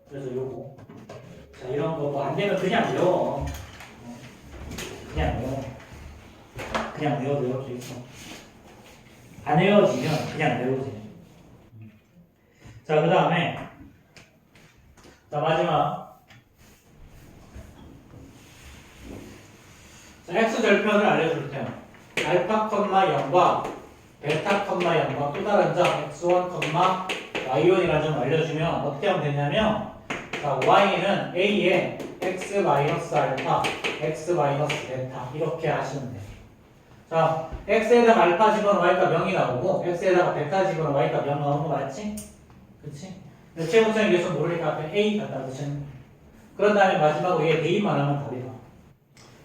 그래서 요거 자 이런 거 뭐 안 되면 그냥 외워. 그냥 외워. 그냥 외울 수 있어. 안 외워지면 그냥 외우세요. 자, 그 다음에 자 마지막 자, x절편을 알려줄 테요. 알파, 0과 베타, 0과 또 다른 점 x1, y1이라는 점 알려주면 어떻게 하면 되냐면 자, y는 a에 x 마이너스 알파, x 마이너스 베타 이렇게 하시면 돼요. 자, x에다가 알파 집어넣으면 y값 0이 나오고 x에다가 베타 집어넣으면 y값 0 나오는 거 맞지? 그치? 근데 최고점이 계속 모르니까 앞에 a 갖다 붙이는 거예요. 그런 다음에 마지막으로 얘 대입만 하면 답이 나와.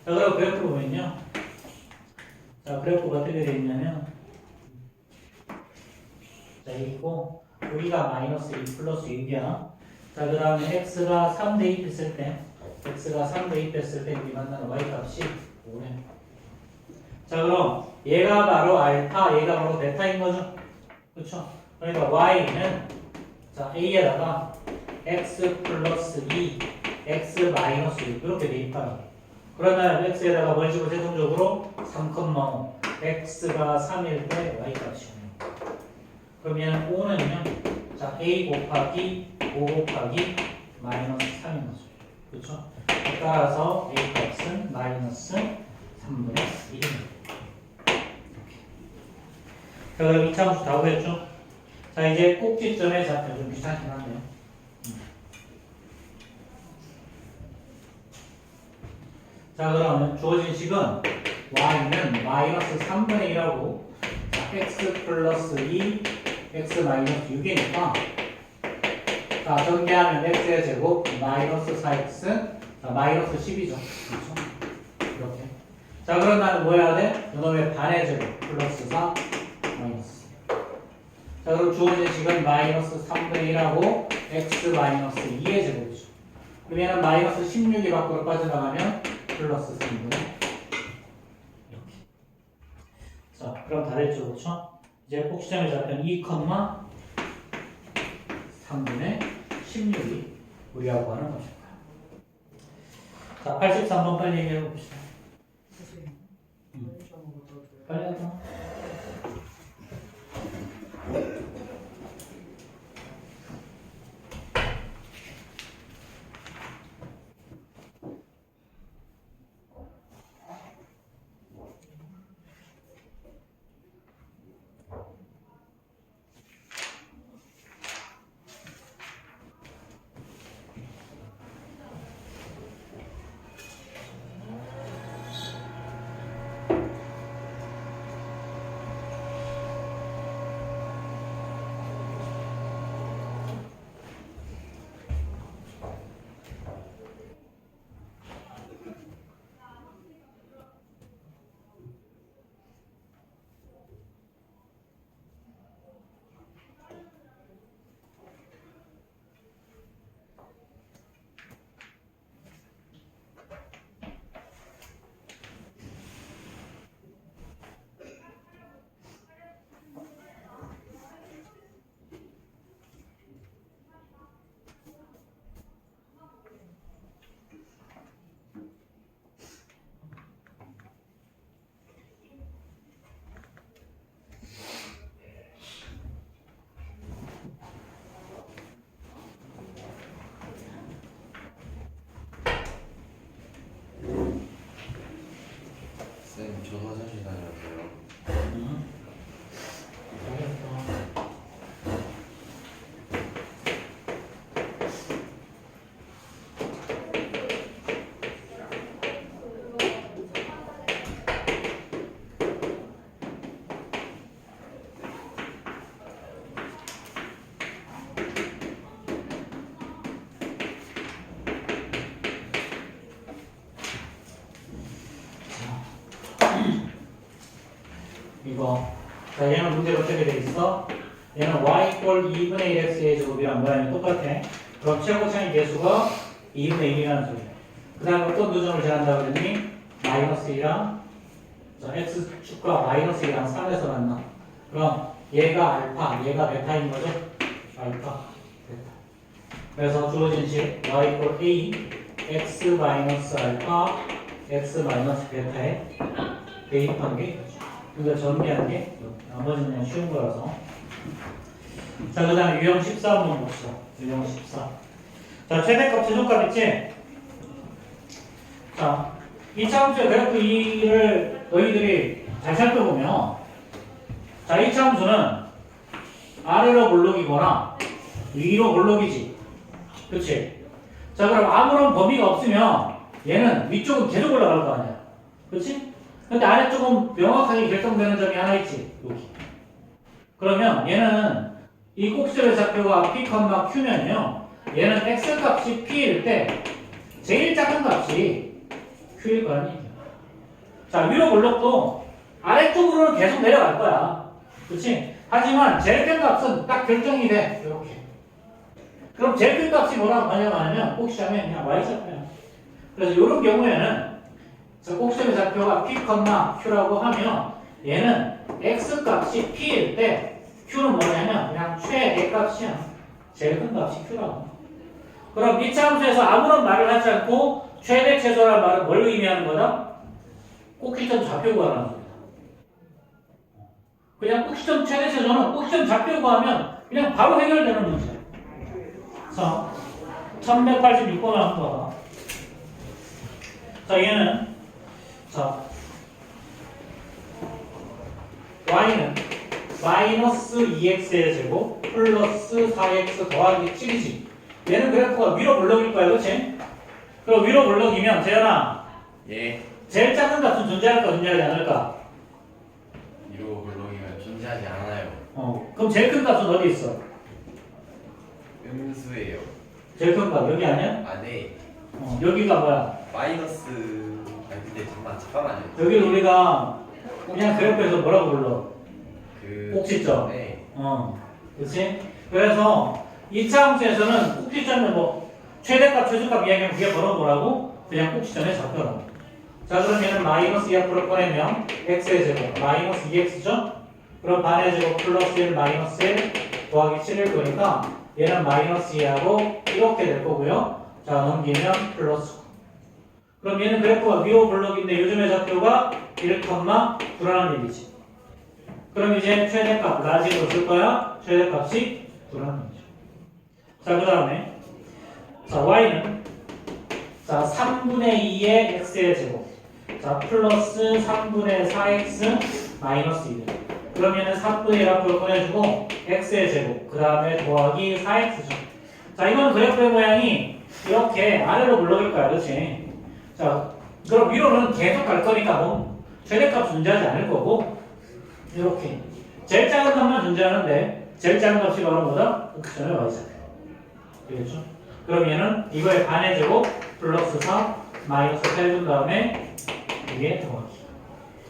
자, 그리고 그래프 보면요. 자, 그래프가 어떻게 되어 있냐면 자, 있고 우리가 마이너스 2 플러스 6이야. 자, 그 다음에 x가 3 대입했을 때 x가 3 대입했을 때 우리 만나는 y값이 5래. 자 그럼 얘가 바로 알파, 얘가 바로 베타인 거죠. 그렇죠? 그러니까 y는 자 a에다가 x 플러스 2, x 마이너스 6 이렇게 대입하라. 그러면 x에다가 뭘 집어 최종적으로 3,5 x가 3일 때 y값이 5. 그러면 5는요. 자 a 곱하기 5 곱하기 마이너스 3인 거죠. 그렇죠? 따라서 a 값은 마이너스 3분의 1입니다. 자, 그럼 2차 함수 다 구했죠? 자, 이제 꼭지점의 좌표 좀 비슷하긴 한데요. 자, 그러면 주어진 식은 y는 마이너스 3분의 1하고 x 플러스 2, x 마이너스 6이니까 자, 전개하면 x의 제곱 마이너스 4x 자, 마이너스 10이죠. 그렇죠? 이렇게. 자, 그런 다음에 뭐 해야 돼? 이놈의 반의 제곱 플러스 4 마이너스. 자, 그럼 주어진 식은 마이너스 3분의 1하고 x 마이너스 2의 제곱이죠. 그러면 마이너스 16이 밖으로 빠져나가면 플러스 3분의 이렇게. 자, 그럼 다 됐죠, 그렇죠? 이제 꼭지점의 좌표는 2, 3분의 16이 우리하고 하는 것일 거야. 자, 83번 빨리 얘기해 봅시다. 빨리 하자. 쌤, 저 화장실 다녀왔어요. 알겠어. 이거. 자, 얘는 문제가 어떻게 돼 있어? 얘는 y 이퀄 2분의 1x의 제곱이랑 모양이 똑같아. 그럼 최고차의 개수가 2분의 1이라는 소리야. 그 다음에 어떤 도점을 제한다 그랬니? 마이너스 1이랑 x축과 마이너스 1이랑 3에서 만나. 그럼 얘가 알파, 얘가 베타인 거죠? 알파, 베타. 그래서 주어진 식 y 이퀄 a x 마이너스 알파 x 마이너스 베타에 대입한 게 이거 전개한 게 나머지는 그냥 쉬운 거라서. 자, 그 다음에 유형 14 한번 봅시다. 유형 14. 자, 최대값, 최소값 있지? 자, 이 차함수의 그래프 2를 너희들이 잘 살펴보면, 자, 이 차함수는 아래로 볼록이거나 위로 볼록이지. 그치? 자, 그럼 아무런 범위가 없으면 얘는 위쪽은 계속 올라갈 거 아니야. 그치? 근데 아래쪽은 명확하게 결정되는 점이 하나 있지. 여기. 그러면 얘는 이 꼭지점의 좌표가 p, q면요. 얘는 x 값이 p일 때 제일 작은 값이 q일 거 아니에요. 자, 위로 볼록도 아래쪽으로는 계속 내려갈 거야. 그치? 하지만 제일 큰 값은 딱 결정이 돼. 이렇게. 그럼 제일 큰 값이 뭐라고 하냐면 꼭지점에 그냥 y좌표야. 그래서 이런 경우에는 꼭지점의 좌표가 p, q라고 하면 얘는 x 값이 p일 때 q는 뭐냐면 그냥 최대값이야. 제일 큰 값이 q라고. 그럼 이 차함수에서 아무런 말을 하지 않고 최대 최소라는 말은 뭘 의미하는 거다? 꼭지점 좌표 구하라는 겁니다. 그냥 꼭지점 최대 최소는 꼭지점 좌표 구하면 그냥 바로 해결되는 문제야. 자, 1186번 한번 봐봐. 자, 얘는 자 y는 마이너스 2x의 제곱 플러스 4x 더하기 7이지. 얘는 그래프가 위로 볼록일 거야, 그치? 그럼 위로 볼록이면 재현아, 예. 제일 작은 값은 존재할까 존재하지 않을까? 위로 볼록이면 존재하지 않아요. 그럼 제일 큰 값은 어디 있어? 음수예요. 제일 큰 값 여기 아니야? 안에 여기가 뭐야? 마이너스. 아니 근데 잠깐만요. 여기를 우리가 그냥 그래프에서 뭐라고 불러? 그 꼭지점. 네. 그치? 그래서 2차 함수에서는 꼭지점에 뭐 최대값, 최소값 이야기하면 그게 바로 뭐라고? 그냥 꼭지점에 잡혀라고. 자, 그럼 얘는 마이너스 2 앞으로 꺼내면 x의 제곱 마이너스 2x죠? 그럼 반의 제곱 플러스 1 마이너스 1 더하기 7일 거니까 얘는 마이너스 2하고 이렇게 될 거고요. 자, 넘기면 플러스. 그럼 얘는 그래프가 위로 볼록인데 요즘의 좌표가 1,9라는 얘기지. 그럼 이제 최대값 라지로 쓸 거야. 최대값이 9라는 얘기죠. 자, 그 다음에 자, y는 자 3분의 2의 x의 제곱 자 플러스 3분의 4x 마이너스 1 그러면은 4분의 1 앞으로 꺼내주고 x의 제곱 그 다음에 더하기 4x죠. 자, 이거는 그래프의 모양이 이렇게 아래로 물러갈 거야, 그렇지? 자, 그럼 위로는 계속 갈 거니까 뭐 최대값 존재하지 않을 거고 이렇게 제일 작은 값만 존재하는데 제일 작은 값이 바로 뭐다? 꼭지점에 와있어요. 되겠죠? 그럼 얘는 이거의 반의 제곱 플러스 4 마이너스 8 준 다음에 이게 더하기.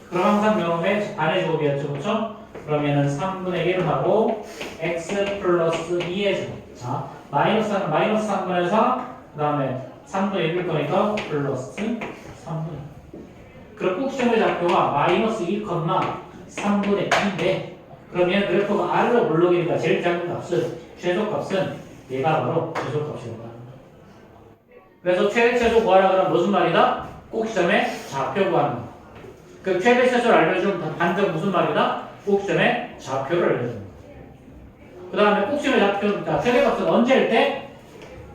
그럼 항상 명함에 반의 제곱이었죠, 그렇죠? 그럼 얘는 3분의 1하고 x 플러스 2의 제곱. 자, 마이너스는 마이너스 3분의 4, 그 다음에 3분의 1일 거니까 플러스 3분의 1. 그럼 꼭지점의 좌표가 마이너스 2,3분의 2인데 그럼 얘는 그래프가 아래로 볼록이니까 제일 작은 값은 최소값은 얘가 바로 최소값이라고 합니다. 그래서 최대 최소 구하라 그러면 무슨 말이다? 꼭지점의 좌표 구하는 거. 그 최대 최소를 알려주면 반대로 무슨 말이다? 꼭지점의 좌표를 알려주는 거. 그 다음에 꼭지점의 좌표, 자, 최대값은 언제일 때?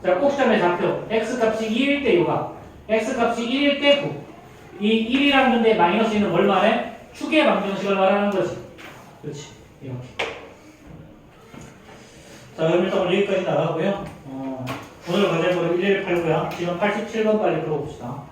자, 꼭지점의 좌표 x값이 2일 때 요가 x값이 1일 때 9. 이 1이라는 건데 마이너스 2는 뭘 말해? 축의 방정식을 말하는 거지. 그렇지. 이렇게. 자, 그럼 일단 여기까지 나가고요. 오늘 과제물은 1189야. 지금 87번 빨리 풀어봅시다.